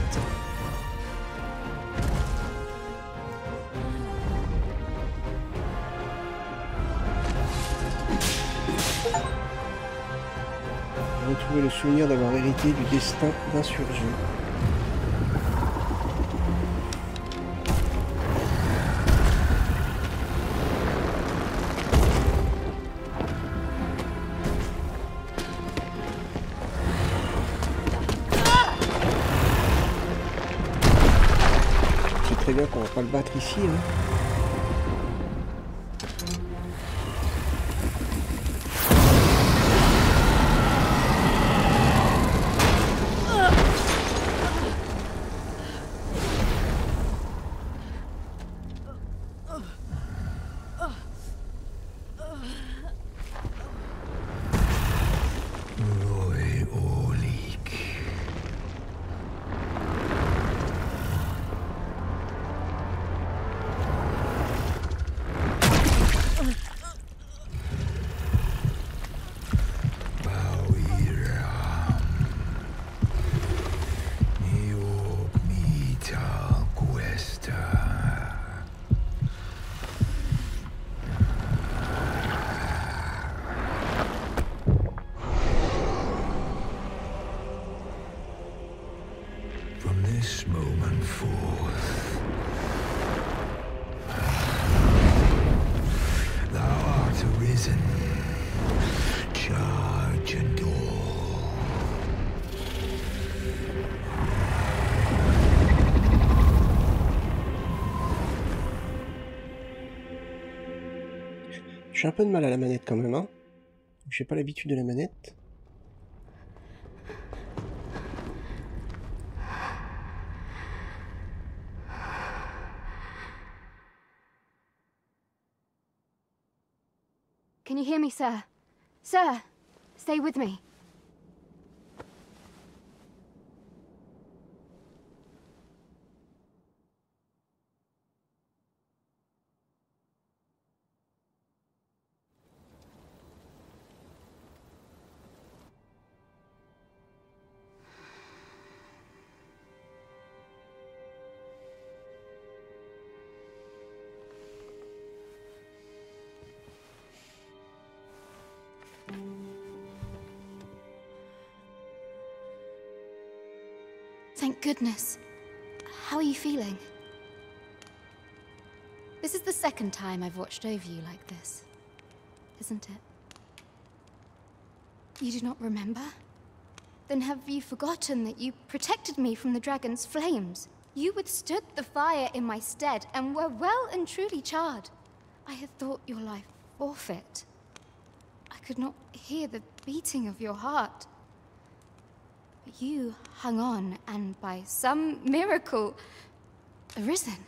Retrouver le souvenir d'avoir hérité du destin d'Insurgé. C'est très bien qu'on va pas le battre ici, hein. This moment forth, thou art arisen, charge and all. J'ai un peu de mal à la manette quand même, hein. J'ai pas l'habitude de la manette. Can you hear me, sir? Sir, stay with me. Thank goodness. How are you feeling? This is the second time I've watched over you like this. isn't it? You do not remember? Then have you forgotten that you protected me from the dragon's flames? You withstood the fire in my stead and were well and truly charred. I had thought your life forfeit. I could not hear the beating of your heart. But you hung on and by some miracle arisen.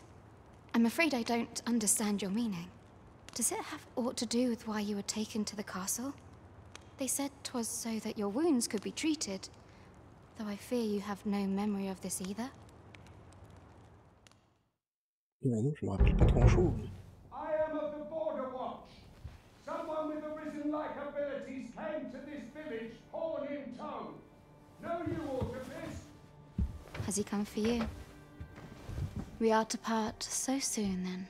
I'm afraid I don't understand your meaning. Does it have aught to do with why you were taken to the castle? They said 'twas so that your wounds could be treated, though I fear you have no memory of this either. Non, je me rappelle pas de grand-chose. I am of the Border Watch. Someone with arisen-like abilities came to this village, horn in tow. Know you aught of this? Has he come for you? We are to part so soon, then.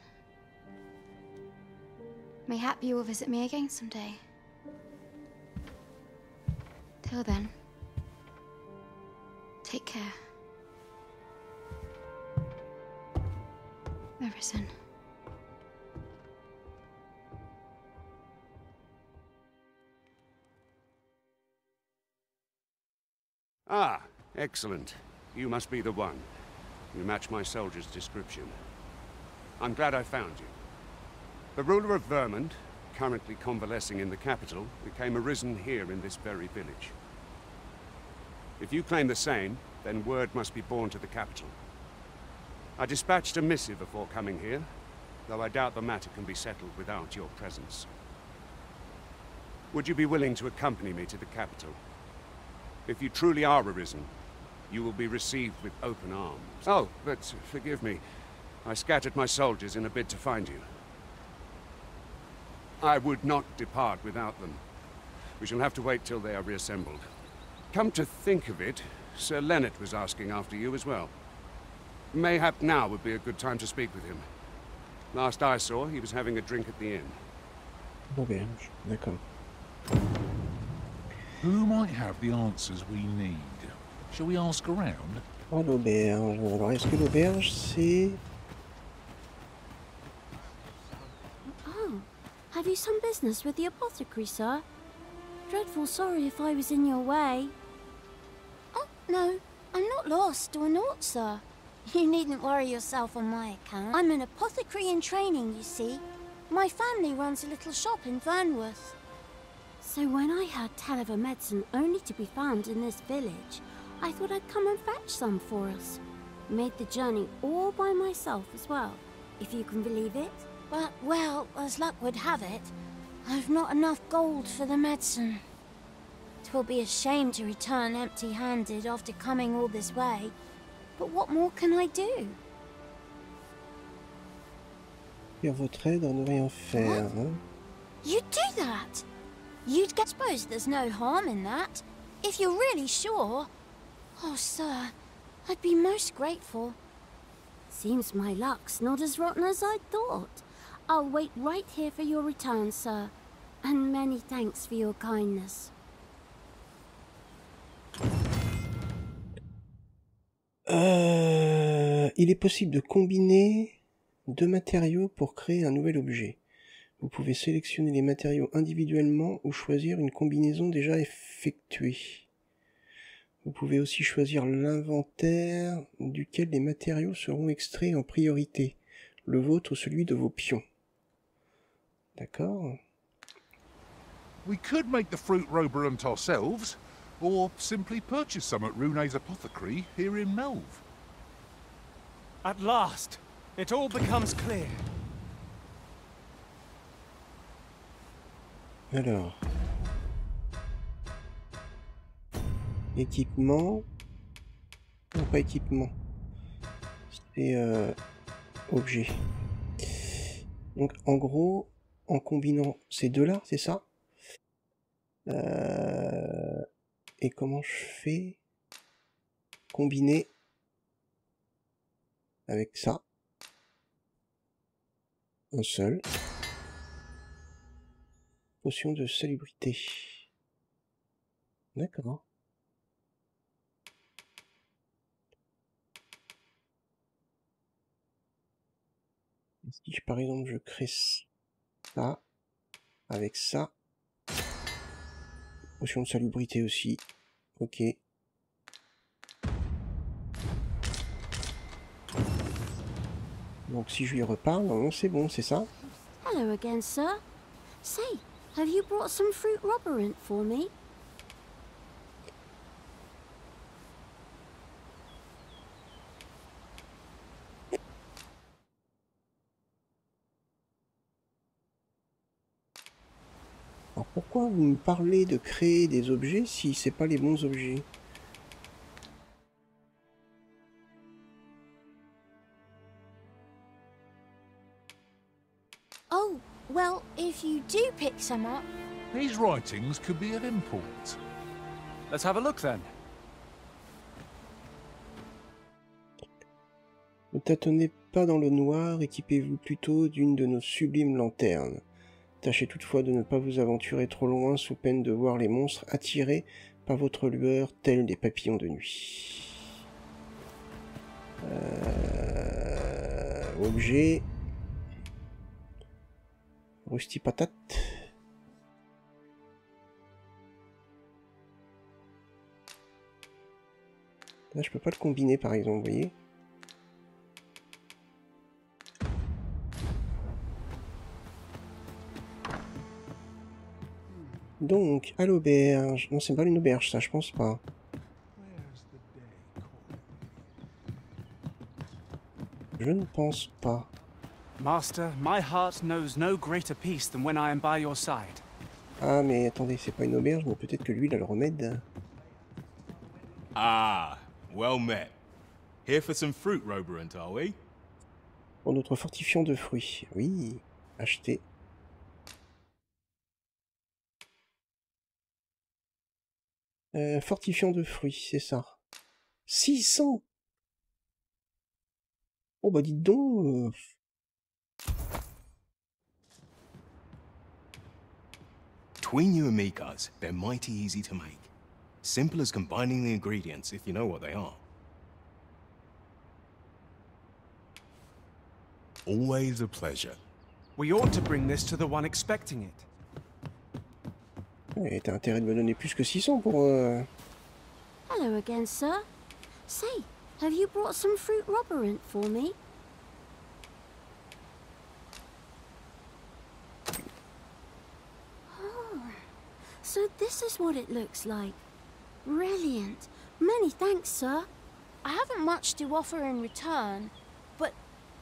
Mayhap you will visit me again someday. Till then, take care. Arisen. Ah, excellent. You must be the one. You match my soldier's description. I'm glad I found you. The ruler of Vermont, currently convalescing in the capital, became arisen here in this very village. If you claim the same, then word must be borne to the capital. I dispatched a missive before coming here, though I doubt the matter can be settled without your presence. Would you be willing to accompany me to the capital? If you truly are arisen, you will be received with open arms. Oh, but forgive me. I scattered my soldiers in a bid to find you. I would not depart without them. We shall have to wait till they are reassembled. Come to think of it, Sir Leonard was asking after you as well. Mayhap now would be a good time to speak with him. Last I saw, he was having a drink at the inn. Auberge, d'accord. Who might have the answers we need? Shall we ask around? Oh, l'auberge. Alors, est-ce que l'auberge, c'est... Oh, have you some business with the apothecary, sir? Dreadful sorry if I was in your way. Oh, no, I'm not lost or naught, sir. You needn't worry yourself on my account. I'm an apothecary in training, you see. My family runs a little shop in Vernworth. So when I heard tell of a medicine only to be found in this village, I thought I'd come and fetch some for us. Made the journey all by myself as well, if you can believe it. But, well, as luck would have it, I've not enough gold for the medicine. 'Twill be a shame to return empty-handed after coming all this way. But what more can I do? Faire votre aide à ne rien faire, hein? You'd do that? You'd get... Suppose there's no harm in that. If you're really sure. Oh, sir, I'd be most grateful. Seems my luck's not as rotten as I thought. I'll wait right here for your return, sir. And many thanks for your kindness. Il est possible de combiner deux matériaux pour créer un nouvel objet. Vous pouvez sélectionner les matériaux individuellement ou choisir une combinaison déjà effectuée. Vous pouvez aussi choisir l'inventaire duquel les matériaux seront extraits en priorité, le vôtre ou celui de vos pions. D'accord. We could make the fruit roberant ourselves, or simply purchase some at Rune's apothecary here in Melve. At last, it all becomes clear. Alors, équipement, non pas équipement, c'est objet. Donc en gros, en combinant ces deux-là, c'est ça. Et comment je fais? Combiner avec ça, un seul. Potion de salubrité. D'accord. Si par exemple je crée ça avec ça, Potion de salubrité aussi. Ok. Donc si je lui reparle, non, c'est bon, c'est ça? Hello again, sir. Say, have you brought some fruit rubberant for me? Alors pourquoi vous me parlez de créer des objets si c'est pas les bons objets? Oh, well, if you do pick some up... These writings could be of import. Let's have a look then. Ne tâtonnez pas dans le noir, équipez-vous plutôt d'une de nos sublimes lanternes. Tâchez toutefois de ne pas vous aventurer trop loin sous peine de voir les monstres attirés par votre lueur tels des papillons de nuit. Objet. Rusty patate. Là je peux pas le combiner par exemple, vous voyez. Donc, à l'auberge. Non, c'est pas une auberge, ça, je pense pas. Je ne pense pas. Master, my heart knows no greater peace than when I am by your side. Ah, mais attendez, c'est pas une auberge, mais peut-être que lui, il a le remède. Ah, well met. Here for some fruit, Roberant, are we? Pour notre fortifiant de fruits. Oui, acheter. Fortifiant de fruits, c'est ça. 600! Oh bah dites donc... Between you and me, cuz, they're mighty easy to make. Simple as combining the ingredients if you know what they are. Always a pleasure. We ought to bring this to the one expecting it. Ouais, t'as intérêt de me donner plus que 600 pour... Hello again, sir. Say, have you brought some fruit rubberant for me? Oh, so this is what it looks like. Brilliant. Many thanks, sir. I haven't much to offer in return, but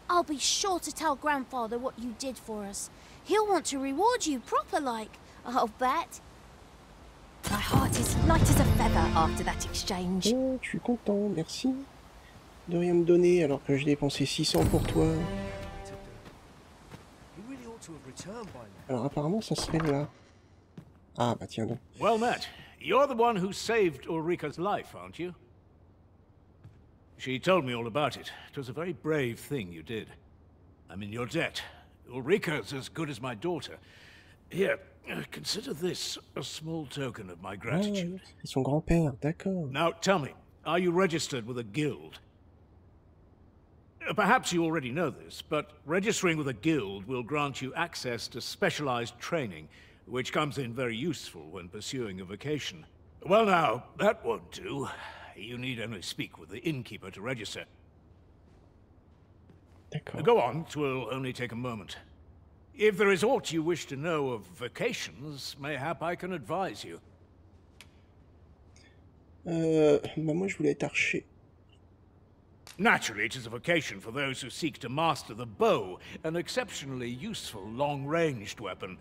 I'll be sure to tell Grandfather what you did for us. He'll want to reward you proper-like, I'll bet. My heart is light as a feather after that exchange. Oh, je suis content, merci. De rien me donner alors que j'ai dépensé 600 pour toi. Alors apparemment ça serait là. Ah bah tiens donc. Well met. You're the one who saved Ulrika's life, aren't you? She told me all about it. It was a very brave thing you did. I'm in your debt. Ulrika's as good as my daughter. Here, consider this a small token of my gratitude. Ah, c'est son grand-père, d'accord. Now tell me, are you registered with a guild? Perhaps you already know this, but registering with a guild will grant you access to specialized training, which comes in very useful when pursuing a vocation. Well now, that won't do. You need only speak with the innkeeper to register. Go on, 'twill only take a moment. If there is aught you wish to know of vocations, mayhap I can advise you. Bah moi je voulais être archer. Naturally, it is a vocation for those who seek to master the bow, an exceptionally useful long-ranged weapon.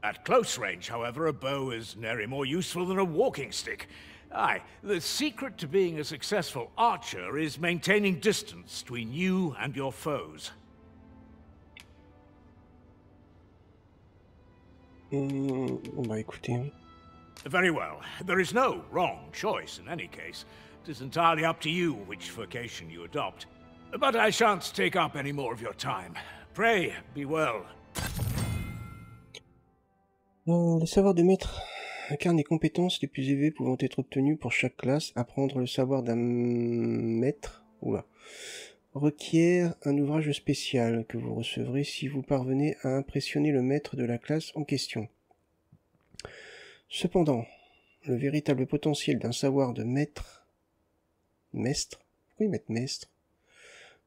At close range, however, a bow is nary more useful than a walking stick. Aye, the secret to being a successful archer is maintaining distance between you and your foes. Bon bah écoutez. Very well. There is no wrong choice in any case. It is entirely up to you which vocation you adopt. But I shan't take up any more of your time. Pray, be well. Les savoirs de maître incarnent les compétences les plus élevées pouvant être obtenues pour chaque classe. Apprendre le savoir d'un maître requiert un ouvrage spécial que vous recevrez si vous parvenez à impressionner le maître de la classe en question. Cependant, le véritable potentiel d'un savoir de maître... Mestre? Pourquoi ils mettent mestre?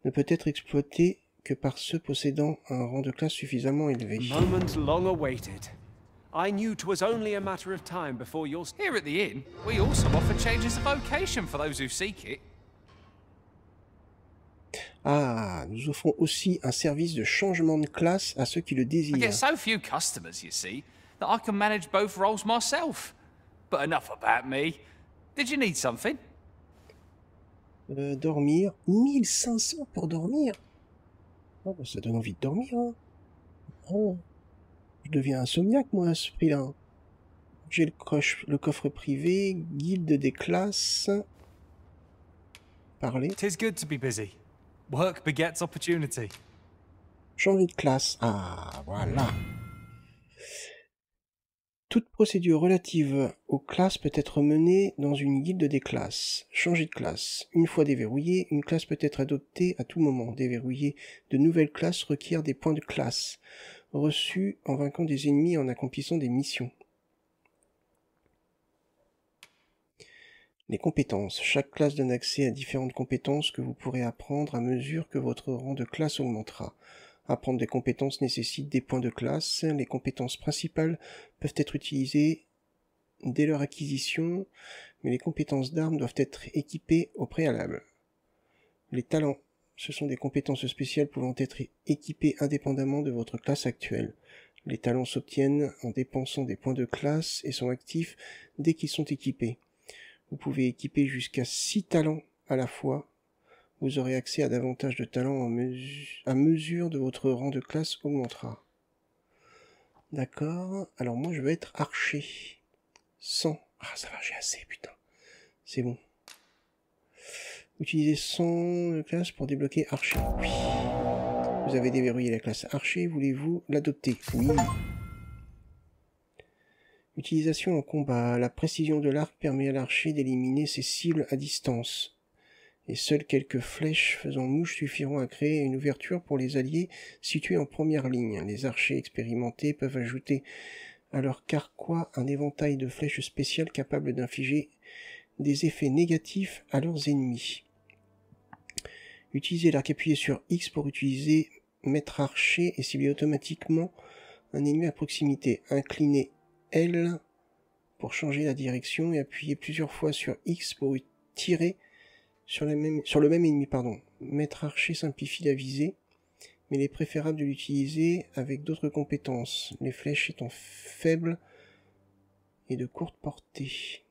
Ne peut être exploité que par ceux possédant un rang de classe suffisamment élevé. Moment long awaited. I knew 'twas only a matter of time before your... Here at the inn, we also offer changes of vocation for those who seek it. Ah, nous offrons aussi un service de changement de classe à ceux qui le I désirent. get so few customers, you see, that I can manage both roles myself. But enough about me. Did you need something? Dormir. 1500 pour dormir. Oh, bah, ça donne envie de dormir. Hein. Oh. Je deviens insomniaque, moi, à ce prix-là. J'ai le coffre privé, guilde des classes. Parler. 'Tis good to be busy. Work begets opportunity. Changer de classe. Ah, voilà. Toute procédure relative aux classes peut être menée dans une guilde des classes. Changer de classe. Une fois déverrouillée, une classe peut être adoptée à tout moment. Déverrouiller de nouvelles classes requiert des points de classe, reçus en vainquant des ennemis et en accomplissant des missions. Les compétences. Chaque classe donne accès à différentes compétences que vous pourrez apprendre à mesure que votre rang de classe augmentera. Apprendre des compétences nécessite des points de classe. Les compétences principales peuvent être utilisées dès leur acquisition, mais les compétences d'armes doivent être équipées au préalable. Les talents. Ce sont des compétences spéciales pouvant être équipées indépendamment de votre classe actuelle. Les talents s'obtiennent en dépensant des points de classe et sont actifs dès qu'ils sont équipés. Vous pouvez équiper jusqu'à 6 talents à la fois. Vous aurez accès à davantage de talents à mesure de votre rang de classe augmentera. D'accord. Alors moi je vais être archer. 100. Ah ça va, j'ai assez, putain. C'est bon. Utilisez 100 de classe pour débloquer archer. Oui. Vous avez déverrouillé la classe archer. Voulez-vous l'adopter? Oui. Utilisation en combat. La précision de l'arc permet à l'archer d'éliminer ses cibles à distance. Et seules quelques flèches faisant mouche suffiront à créer une ouverture pour les alliés situés en première ligne. Les archers expérimentés peuvent ajouter à leur carquois un éventail de flèches spéciales capables d'infliger des effets négatifs à leurs ennemis. Utilisez l'arc appuyé sur X pour utiliser maître archer et cibler automatiquement un ennemi à proximité. Inclinez L pour changer la direction et appuyez plusieurs fois sur X pour tirer sur le même ennemi. Maître archer simplifie la visée, mais il est préférable de l'utiliser avec d'autres compétences, les flèches étant faibles et de courte portée.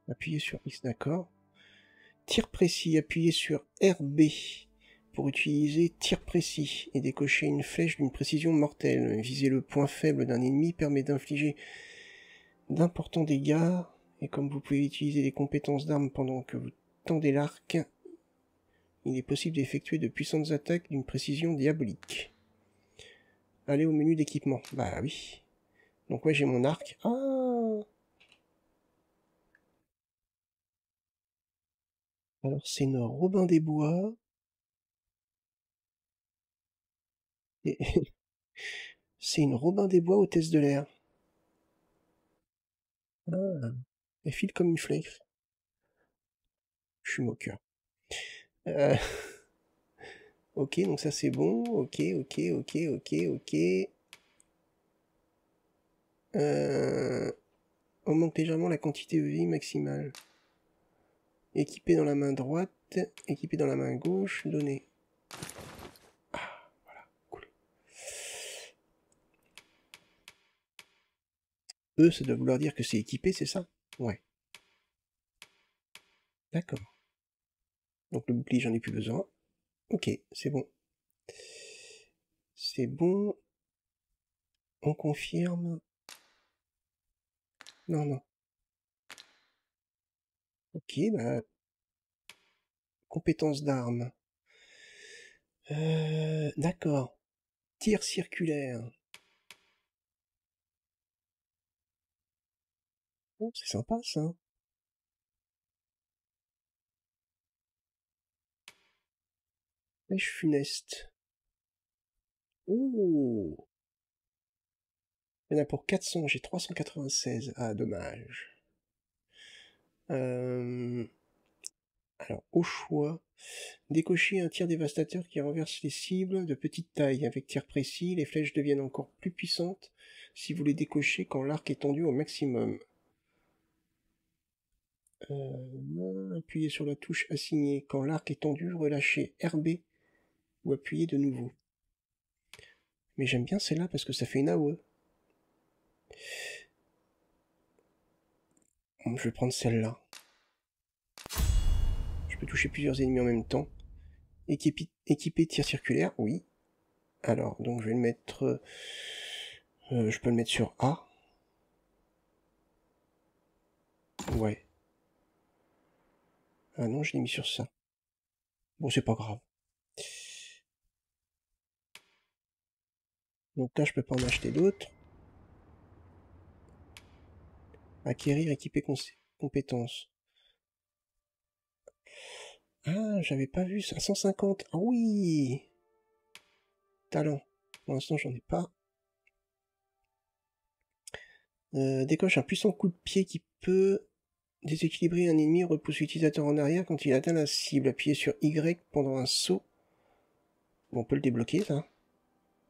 Appuyez sur X, d'accord. Tir précis, appuyez sur RB pour utiliser tir précis et décocher une flèche d'une précision mortelle. Viser le point faible d'un ennemi permet d'infliger d'importants dégâts, et comme vous pouvez utiliser des compétences d'armes pendant que vous tendez l'arc, il est possible d'effectuer de puissantes attaques d'une précision diabolique. Allez au menu d'équipement. Bah oui. Donc ouais, j'ai mon arc. Ah! Alors c'est une Robin des Bois. Et c'est une Robin des Bois hôtesse de l'air. Ah. Elle file comme une flèche. Je suis moqueur. Ok, donc ça c'est bon. Ok. Augmente légèrement la quantité de vie maximale. Équipé dans la main droite, équipé dans la main gauche, donné. Ah, voilà, cool. Ça doit vouloir dire que c'est équipé, c'est ça? Ouais. D'accord. Donc le bouclier, j'en ai plus besoin. Ok, c'est bon. C'est bon. On confirme. Non. Ok, bah... Compétences d'armes. D'accord. Tir circulaire. Oh, c'est sympa, ça. Flèche funeste. Oh! Il y en a pour 400, j'ai 396. Ah, dommage. Alors, au choix, décochez un tir dévastateur qui renverse les cibles de petite taille. Avec tir précis, les flèches deviennent encore plus puissantes si vous les décochez quand l'arc est tendu au maximum. Appuyez sur la touche assignée. Quand l'arc est tendu, relâchez RB ou appuyez de nouveau. Mais j'aime bien celle-là parce que ça fait une AOE. Bon, je vais prendre celle-là. Je peux toucher plusieurs ennemis en même temps. Équiper tir circulaire, oui. Alors, donc je vais le mettre... je peux le mettre sur A. Ouais. Ah non, je l'ai mis sur ça. Bon, c'est pas grave. Donc là, je peux pas en acheter d'autres. Acquérir, équiper compétences. Ah, j'avais pas vu ça. 150. Ah oui! Talent. Pour l'instant, j'en ai pas. Décoche un puissant coup de pied qui peut déséquilibrer un ennemi, repousse l'utilisateur en arrière quand il atteint la cible. Appuyez sur Y pendant un saut. Bon, on peut le débloquer, ça.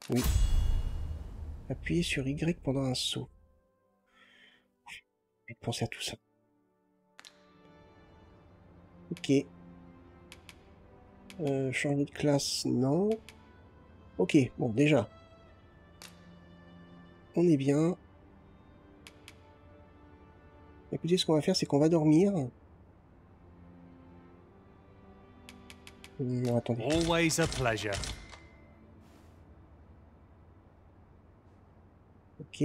Oui. Appuyez sur Y pendant un saut. Je vais penser à tout ça. Ok. Changer de classe, non. Ok, bon, déjà. On est bien. Écoutez, ce qu'on va faire, c'est qu'on va dormir. Non, attendez. Always a pleasure. Ok.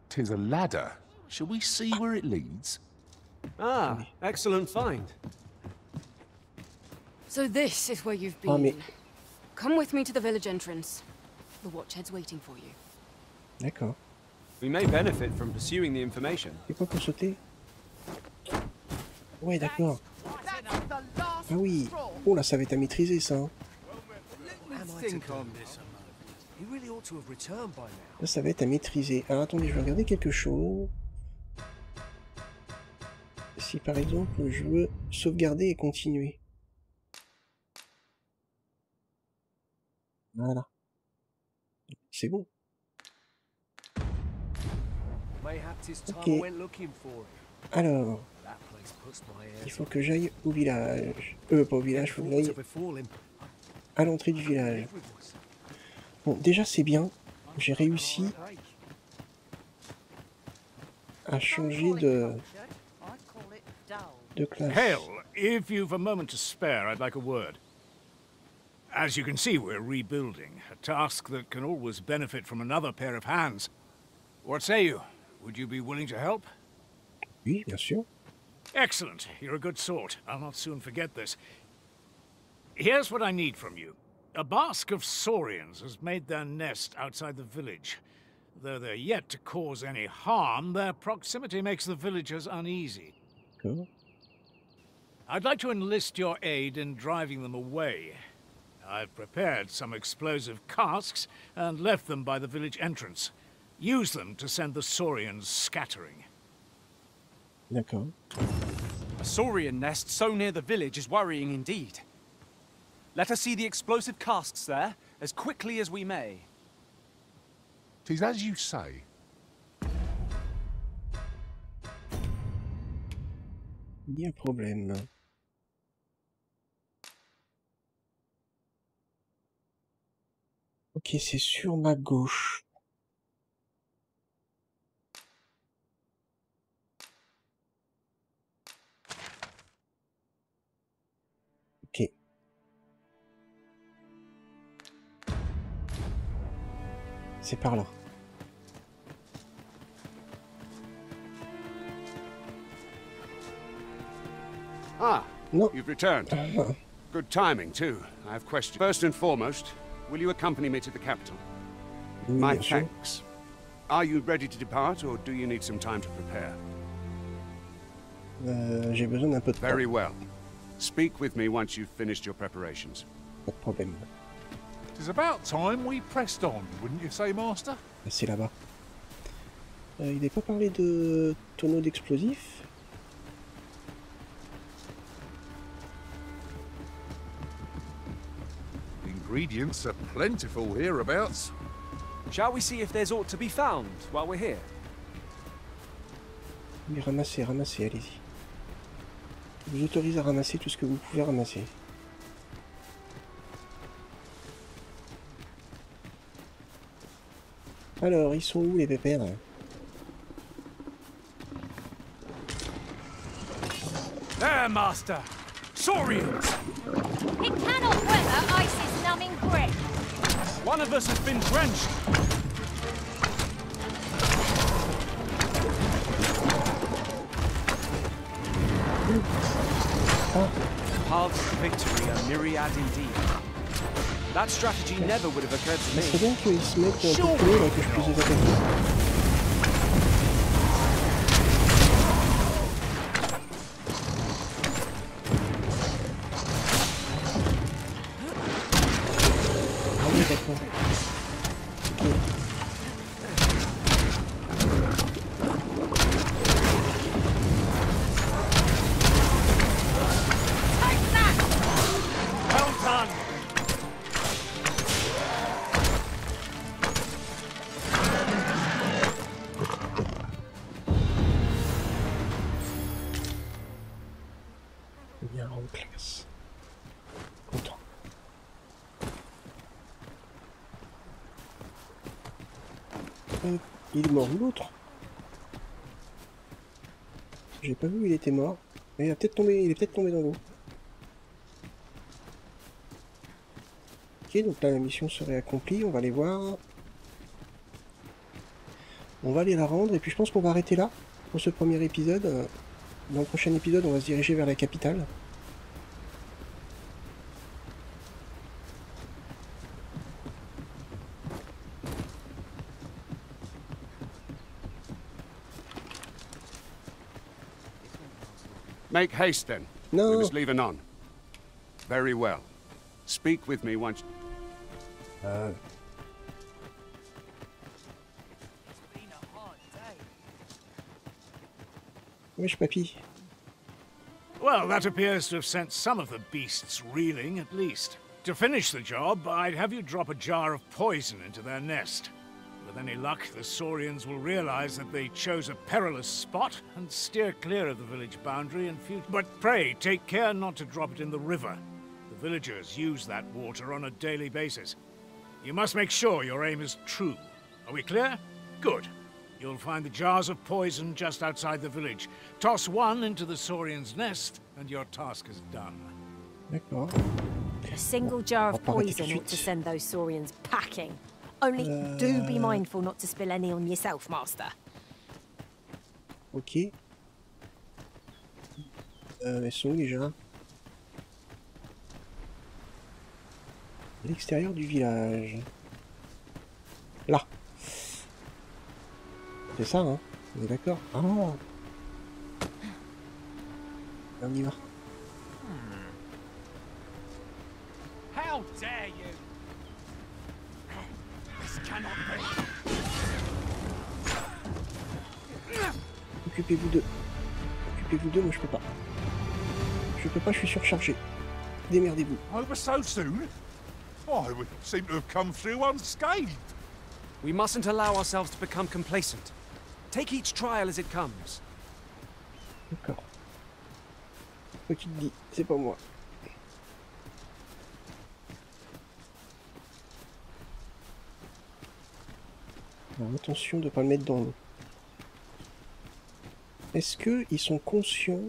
'Tis a ladder. Shall we see where it leads? Ah, excellent find. So this is where you've been. Ah, mais... Come with me to the village entrance. The watchhead's waiting for you. D'accord. We may benefit from pursuing the information. C'est quoi pour sauter? Ouais, d'accord. Ah oui. Oh là, ça va être à maîtriser, ça. Hein. Là, ça va être à maîtriser. Alors, attendez, je vais regarder quelque chose. Si, par exemple, je veux sauvegarder et continuer. Voilà. C'est bon. Ok. Alors, il faut que j'aille au village. Pas au village, il faut que j'aille à l'entrée du village. Bon, déjà c'est bien. J'ai réussi à changer de classe. Hale, if you've a moment to spare, I'd like a word. As you can see, we're rebuilding, a task that can always benefit from another pair of hands. What say you? Would you be willing to help? Oui, bien sûr. Excellent. You're a good sort. I'll not soon forget this. Here's what I need from you. A basque of saurians has made their nest outside the village. Though they're yet to cause any harm, their proximity makes the villagers uneasy. Cool. I'd like to enlist your aid in driving them away. I've prepared some explosive casks and left them by the village entrance. Use them to send the saurians scattering. D'accord. A saurian nest so near the village is worrying indeed. Let us see the explosive casks there, as quickly as we may. 'Tis as you say. Il y a un problème. Ok, c'est sur ma gauche. Ok. C'est par là. Ah, no. You've returned. Good timing, too. I have questions. First and foremost, will you accompany me to the capital? My thanks. Are you ready to depart, or do you need some time to prepare? J'ai besoin d'un peu de temps. Very well. Speak with me once you've finished your preparations. Pas de problème. It's about time we pressed on, wouldn't you say, Master? C'est là-bas. Il n'est pas parlé de tonneaux d'explosifs. Ingredients are plentiful hereabouts. Shall we see if there's aught to be found while we're here? Oui, ramassez, ramassez, allez-y. Je vous autorise à ramasser tout ce que vous pouvez ramasser. Alors, ils sont où les pépères? There, Master! Saurians! It cannot weather ice's numbing grip. One of us has been drenched. Paths to victory are myriad indeed. That strategy never would have occurred to me. C'est bien qu'ils se mettent un peu plus haut là que je puisse les attaquer. Classe. Content. Il est mort ou l'autre? J'ai pas vu, il était mort. Mais il est peut-être tombé dans l'eau. Ok, donc là la mission serait accomplie, on va aller voir. On va aller la rendre et puis je pense qu'on va arrêter là pour ce premier épisode. Dans le prochain épisode, on va se diriger vers la capitale. Make haste then. No. We must leave anon. Very well. Speak with me once. Wesh, papy. Well, that appears to have sent some of the beasts reeling, at least. To finish the job, I'd have you drop a jar of poison into their nest. With any luck, the Saurians will realize that they chose a perilous spot and steer clear of the village boundary in future. But pray, take care not to drop it in the river. The villagers use that water on a daily basis. You must make sure your aim is true. Are we clear? Good. You'll find the jars of poison just outside the village. Toss one into the Saurian's nest, and your task is done. D'accord. A single jar of poison ought to send those Saurians packing. Only do be mindful not to spill any on yourself, Master. Ok. Elles sont où déjà? À l'extérieur du village. Là. C'est ça, hein? On est d'accord? Ah non! On y va. How dare you! This cannot be. Occupez-vous d'eux. Occupez-vous d'eux, moi je peux pas. Je peux pas, je suis surchargé. Démerdez-vous. Over so soon? Why, we seem to have come through unscathed. We mustn't allow ourselves to become complacent. Take each trial as it comes. D'accord. Toi qui te dis, c'est pas moi. Alors, attention de ne pas le mettre dans l'eau. Est-ce qu'ils sont conscients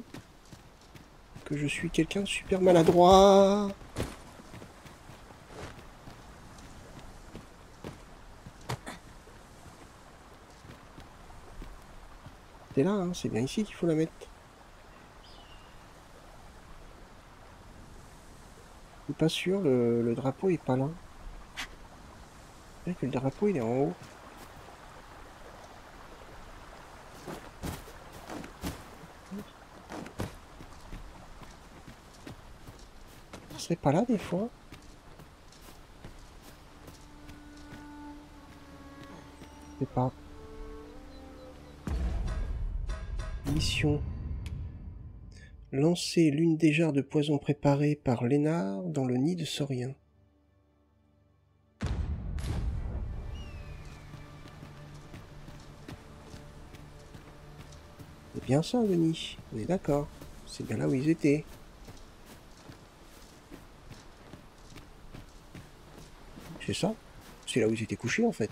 que je suis quelqu'un de super maladroit? C'est là, hein, c'est bien ici qu'il faut la mettre. Je suis pas sûr, le drapeau est pas là. C'est vrai que le drapeau il est en haut. Il serait pas là des fois? Je sais pas. mission. Lancer l'une des jarres de poison préparées par Lénard dans le nid de Saurien. C'est bien ça, le nid. On est d'accord. C'est bien là où ils étaient. C'est ça. C'est là où ils étaient couchés, en fait.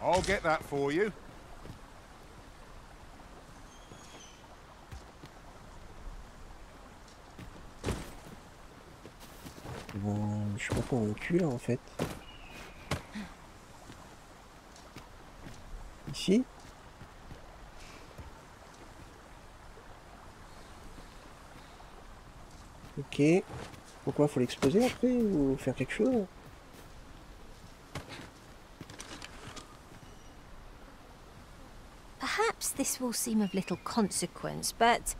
I'll get that for you. Je crois qu'on recule, en fait. Ici. Ok. Pourquoi faut l'exploser après ou faire quelque chose? Perhaps this will seem of little consequence, but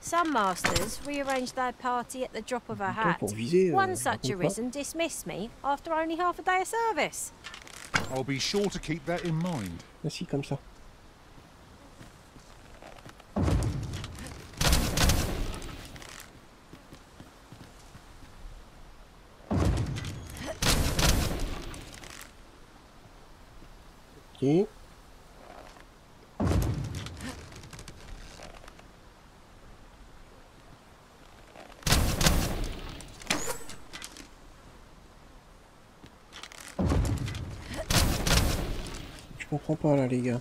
some masters rearrange their party at the drop of a hat. One such arisen dismissed me after only half a day of service. I'll be sure to keep that in mind. Ainsi comme ça. Ok. Je comprends pas là, les gars.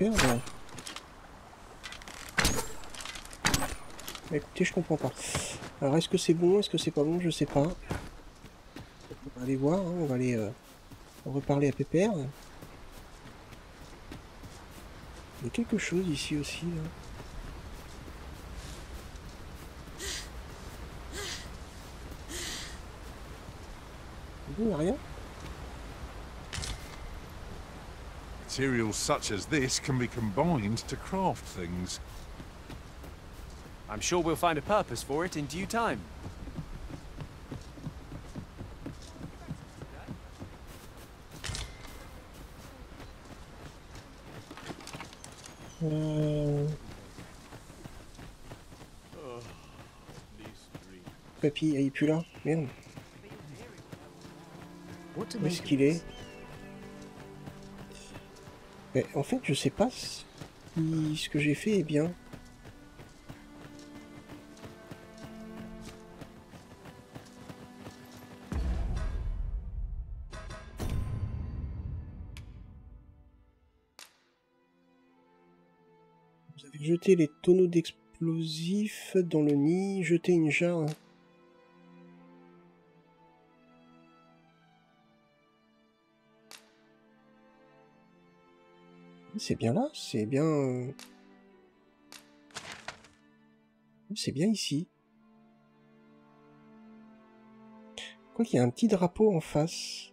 Merde. Écoutez, je comprends pas. Alors, est-ce que c'est bon? Est-ce que c'est pas bon? Je sais pas. On va aller voir, hein. On va aller reparler à Pépère. Il y a quelque chose ici aussi, là. Il n'y a rien. Materials such as this can be combined to craft things. I'm sure we'll find a purpose for it in due time. Papy, il est plus là. Merde. Où est-ce qu'il est? Mais en fait, je sais pas si ce que j'ai fait est bien. Vous avez jeté les tonneaux d'explosifs dans le nid, jeté une jarre. C'est bien là, c'est bien... C'est bien ici. Quoi qu'il y a un petit drapeau en face.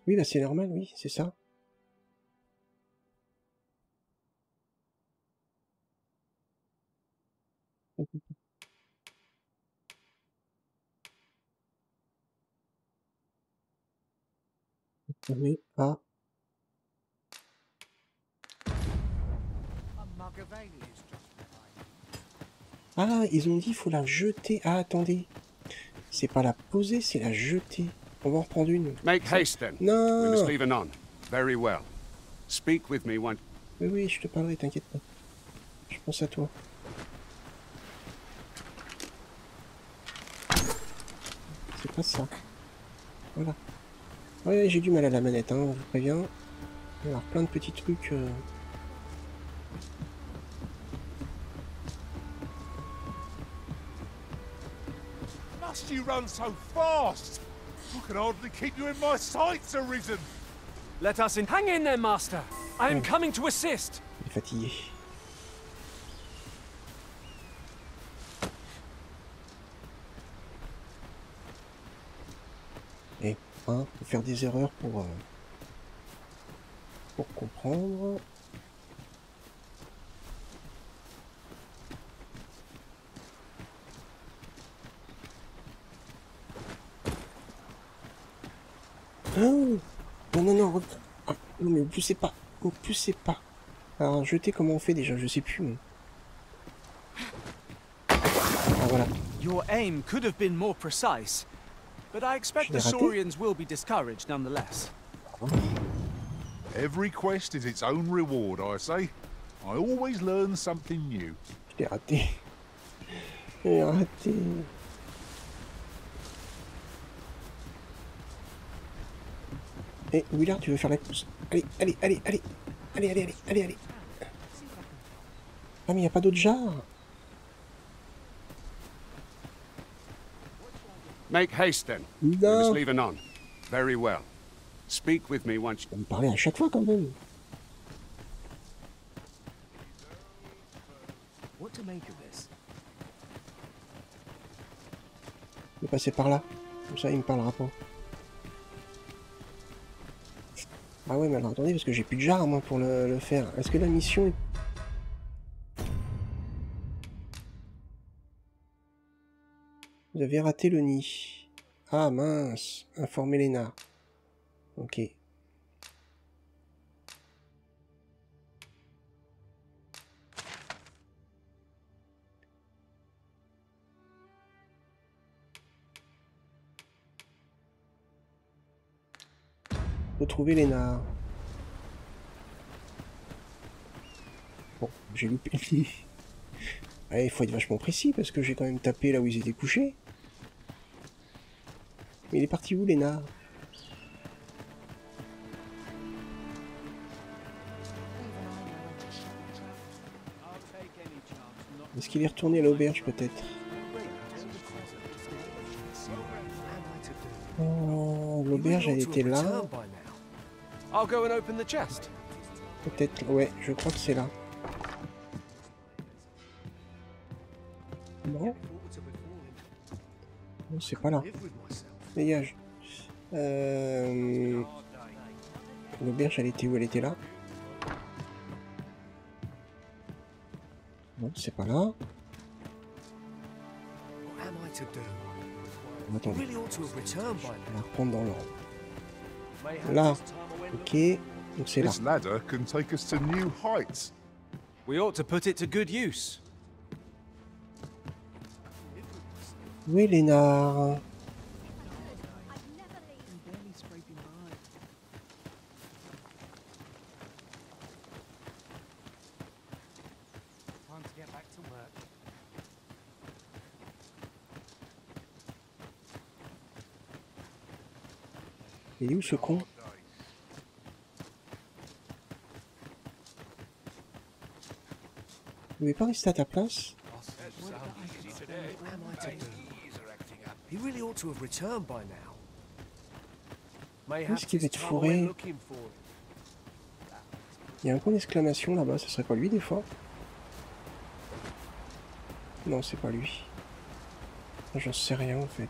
Oui, bah c'est normal, oui, c'est ça. Mais, ah. Ah, ils ont dit faut la jeter. Ah, attendez. C'est pas la poser, c'est la jeter. On va en reprendre une. Make haste then. Non. We must leave anon. Very well. Speak with me one. Oui, oui, je te parlerai, t'inquiète pas. Je pense à toi. C'est pas ça. Voilà. Ouais, j'ai du mal à la manette, hein, on vous prévient. Il va y avoir plein de petits trucs... Must you run so fast? I can hardly keep you in my sights, Arisen. Let us in. Hang in there, Master. I am coming to assist. Il est fatigué. Et hein, faut faire des erreurs pour comprendre. poussez pas. Ne poussez pas. Alors, jeter, comment on fait déjà? Je sais plus. Ah, voilà. Your aim could have been more precise, but I expect the Saurians will be discouraged nonetheless. Every quest is its own reward, I say. I always learn something new. Je l'ai raté. Je l'ai raté. Eh, Willard, tu veux faire la course? Allez, allez, allez, allez. Allez, allez, allez, allez, allez. Ah, mais il n'y a pas d'autre jarre. Make haste then. We must leave anon. Very well. Speak with me once. On me parlait à chaque fois quand même. What to make of this? Je vais passer par là. Comme ça, il me parlera pas. Ah ouais, mais alors attendez, parce que j'ai plus de jarre moi pour le faire. Est-ce que la mission est... Vous avez raté le nid. Ah mince, informer Léna. Ok. Retrouver Léna. Bon, j'ai loupé le lit. Ah, il faut être vachement précis parce que j'ai quand même tapé là où ils étaient couchés. Mais il est parti où, Léna? Est-ce qu'il est retourné à l'auberge, peut-être? Oh, l'auberge, elle était là. Peut-être, ouais, je crois que c'est là. Non? Non, c'est pas là. Dégage. L'auberge, elle était où? Elle était là. Non, c'est pas là. Attendez. On va reprendre dans l'ordre. Là. Ok. Donc c'est là. This ladder can take us to new heights. We ought to put it to good use. Où est Léna? Il est où ce con? Vous pouvez pas rester à ta place? Est-ce qu'il va être fourré? Il y a un point d'exclamation là-bas, ce serait pas lui des fois? Non, c'est pas lui. J'en sais rien en fait.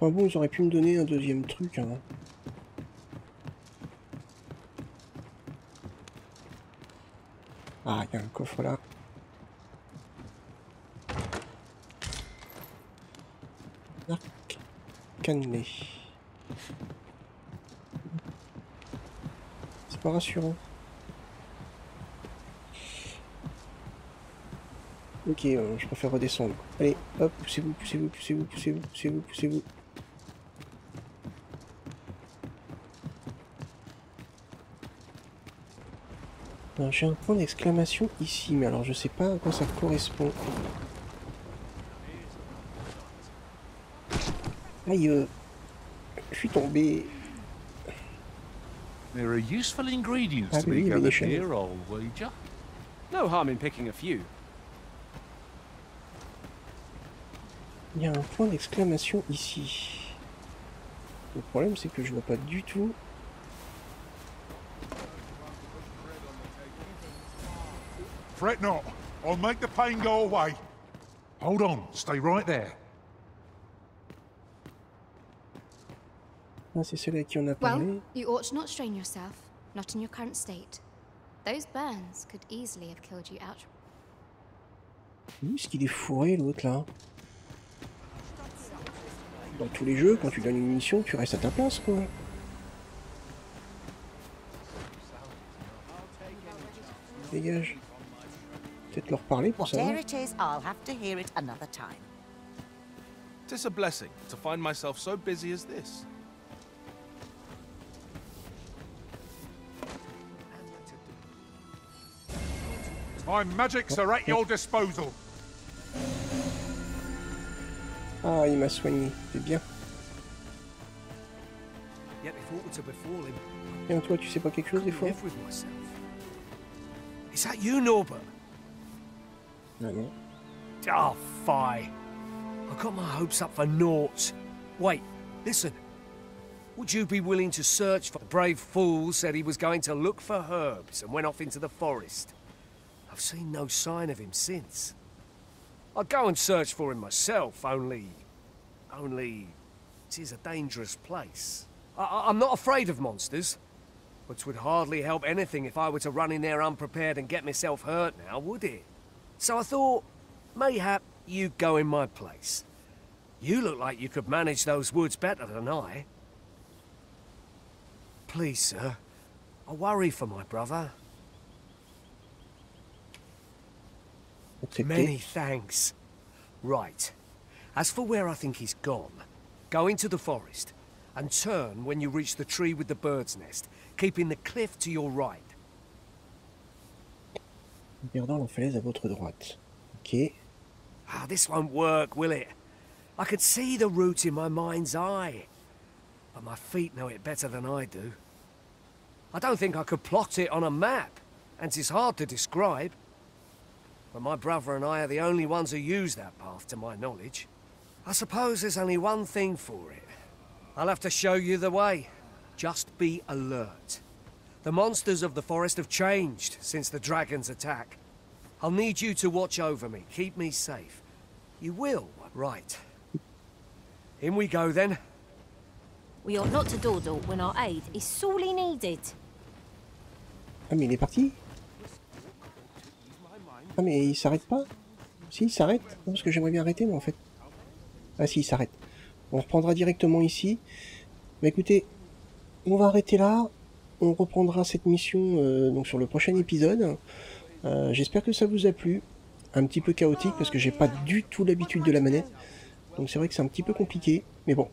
Enfin bon, ils auraient pu me donner un deuxième truc. Hein. Ah, il y a un coffre là. Arc cannelé. C'est pas rassurant. Ok, je préfère redescendre. Allez, hop, poussez-vous, poussez-vous, poussez-vous, poussez-vous, poussez-vous, poussez-vous. J'ai un point d'exclamation ici, mais alors je sais pas à quoi ça correspond. Aïe, je suis tombé. There are useful ingredients to be gathered here, old wager. No harm in picking a few. Il y a un point d'exclamation ici. Le problème c'est que je vois pas du tout. Fret not, I'll make the pain go away. Hold on, stay right there. Ah, c'est celui à qui on a parlé. Well, you ought not strain yourself, not in your current state. Those burns could easily have killed you outright. Oui, est-ce qu'il est fourré l'autre là? Dans tous les jeux, quand tu donnes une mission, tu restes à ta place quoi. Dégage. Peut-être leur parler pour savoir. Whatever it is, I'll have to hear it another time. 'Tis a blessing to find myself so busy as this. My magics are at your disposal. Ah, il m'a soigné, c'est bien. Et toi, tu sais pas quelque chose des fois? Is that you, Norbert? Ah non. Oh, fie. I got my hopes up for naught. Wait, listen. Would you be willing to search for the brave fool said he was going to look for herbs and went off into the forest? I've seen no sign of him since. I'd go and search for him myself, only it is a dangerous place. I'm not afraid of monsters, but 'twould hardly help anything if I were to run in there unprepared and get myself hurt now, would it? So I thought, mayhap you'd go in my place. You look like you could manage those woods better than I. Please, sir, I worry for my brother. Many thanks. Right. As for where I think he's gone, go into the forest and turn when you reach the tree with the bird's nest, keeping the cliff to your right. Regardant la falaise à votre droite. Ok. Ah, this won't work, will it? I could see the route in my mind's eye, but my feet know it better than I do. I don't think I could plot it on a map, and it's hard to describe. But my brother and I are the only ones who use that path, to my knowledge. I suppose there's only one thing for it. I'll have to show you the way. Just be alert. The monsters of the forest have changed since the dragon's attack. I'll need you to watch over me, keep me safe. You will, right. In we go, then. We ought not to dawdle when our aid is sorely needed. Ah mais il est parti? Ah mais il s'arrête pas? Si, il s'arrête? Non, parce que j'aimerais bien arrêter moi en fait. Ah si, il s'arrête. On reprendra directement ici. Mais écoutez, on va arrêter là. On reprendra cette mission donc sur le prochain épisode. J'espère que ça vous a plu. Un petit peu chaotique parce que j'ai pas du tout l'habitude de la manette. Donc c'est vrai que c'est un petit peu compliqué. Mais bon,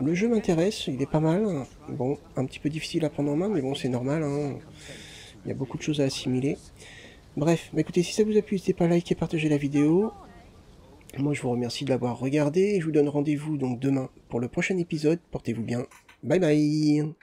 le jeu m'intéresse, il est pas mal. Bon, un petit peu difficile à prendre en main, mais bon, c'est normal. Hein. Il y a beaucoup de choses à assimiler. Bref, bah écoutez, si ça vous a plu, n'hésitez pas à liker et partager la vidéo. Moi, je vous remercie de l'avoir regardé. Je vous donne rendez-vous donc demain pour le prochain épisode. Portez-vous bien. Bye bye.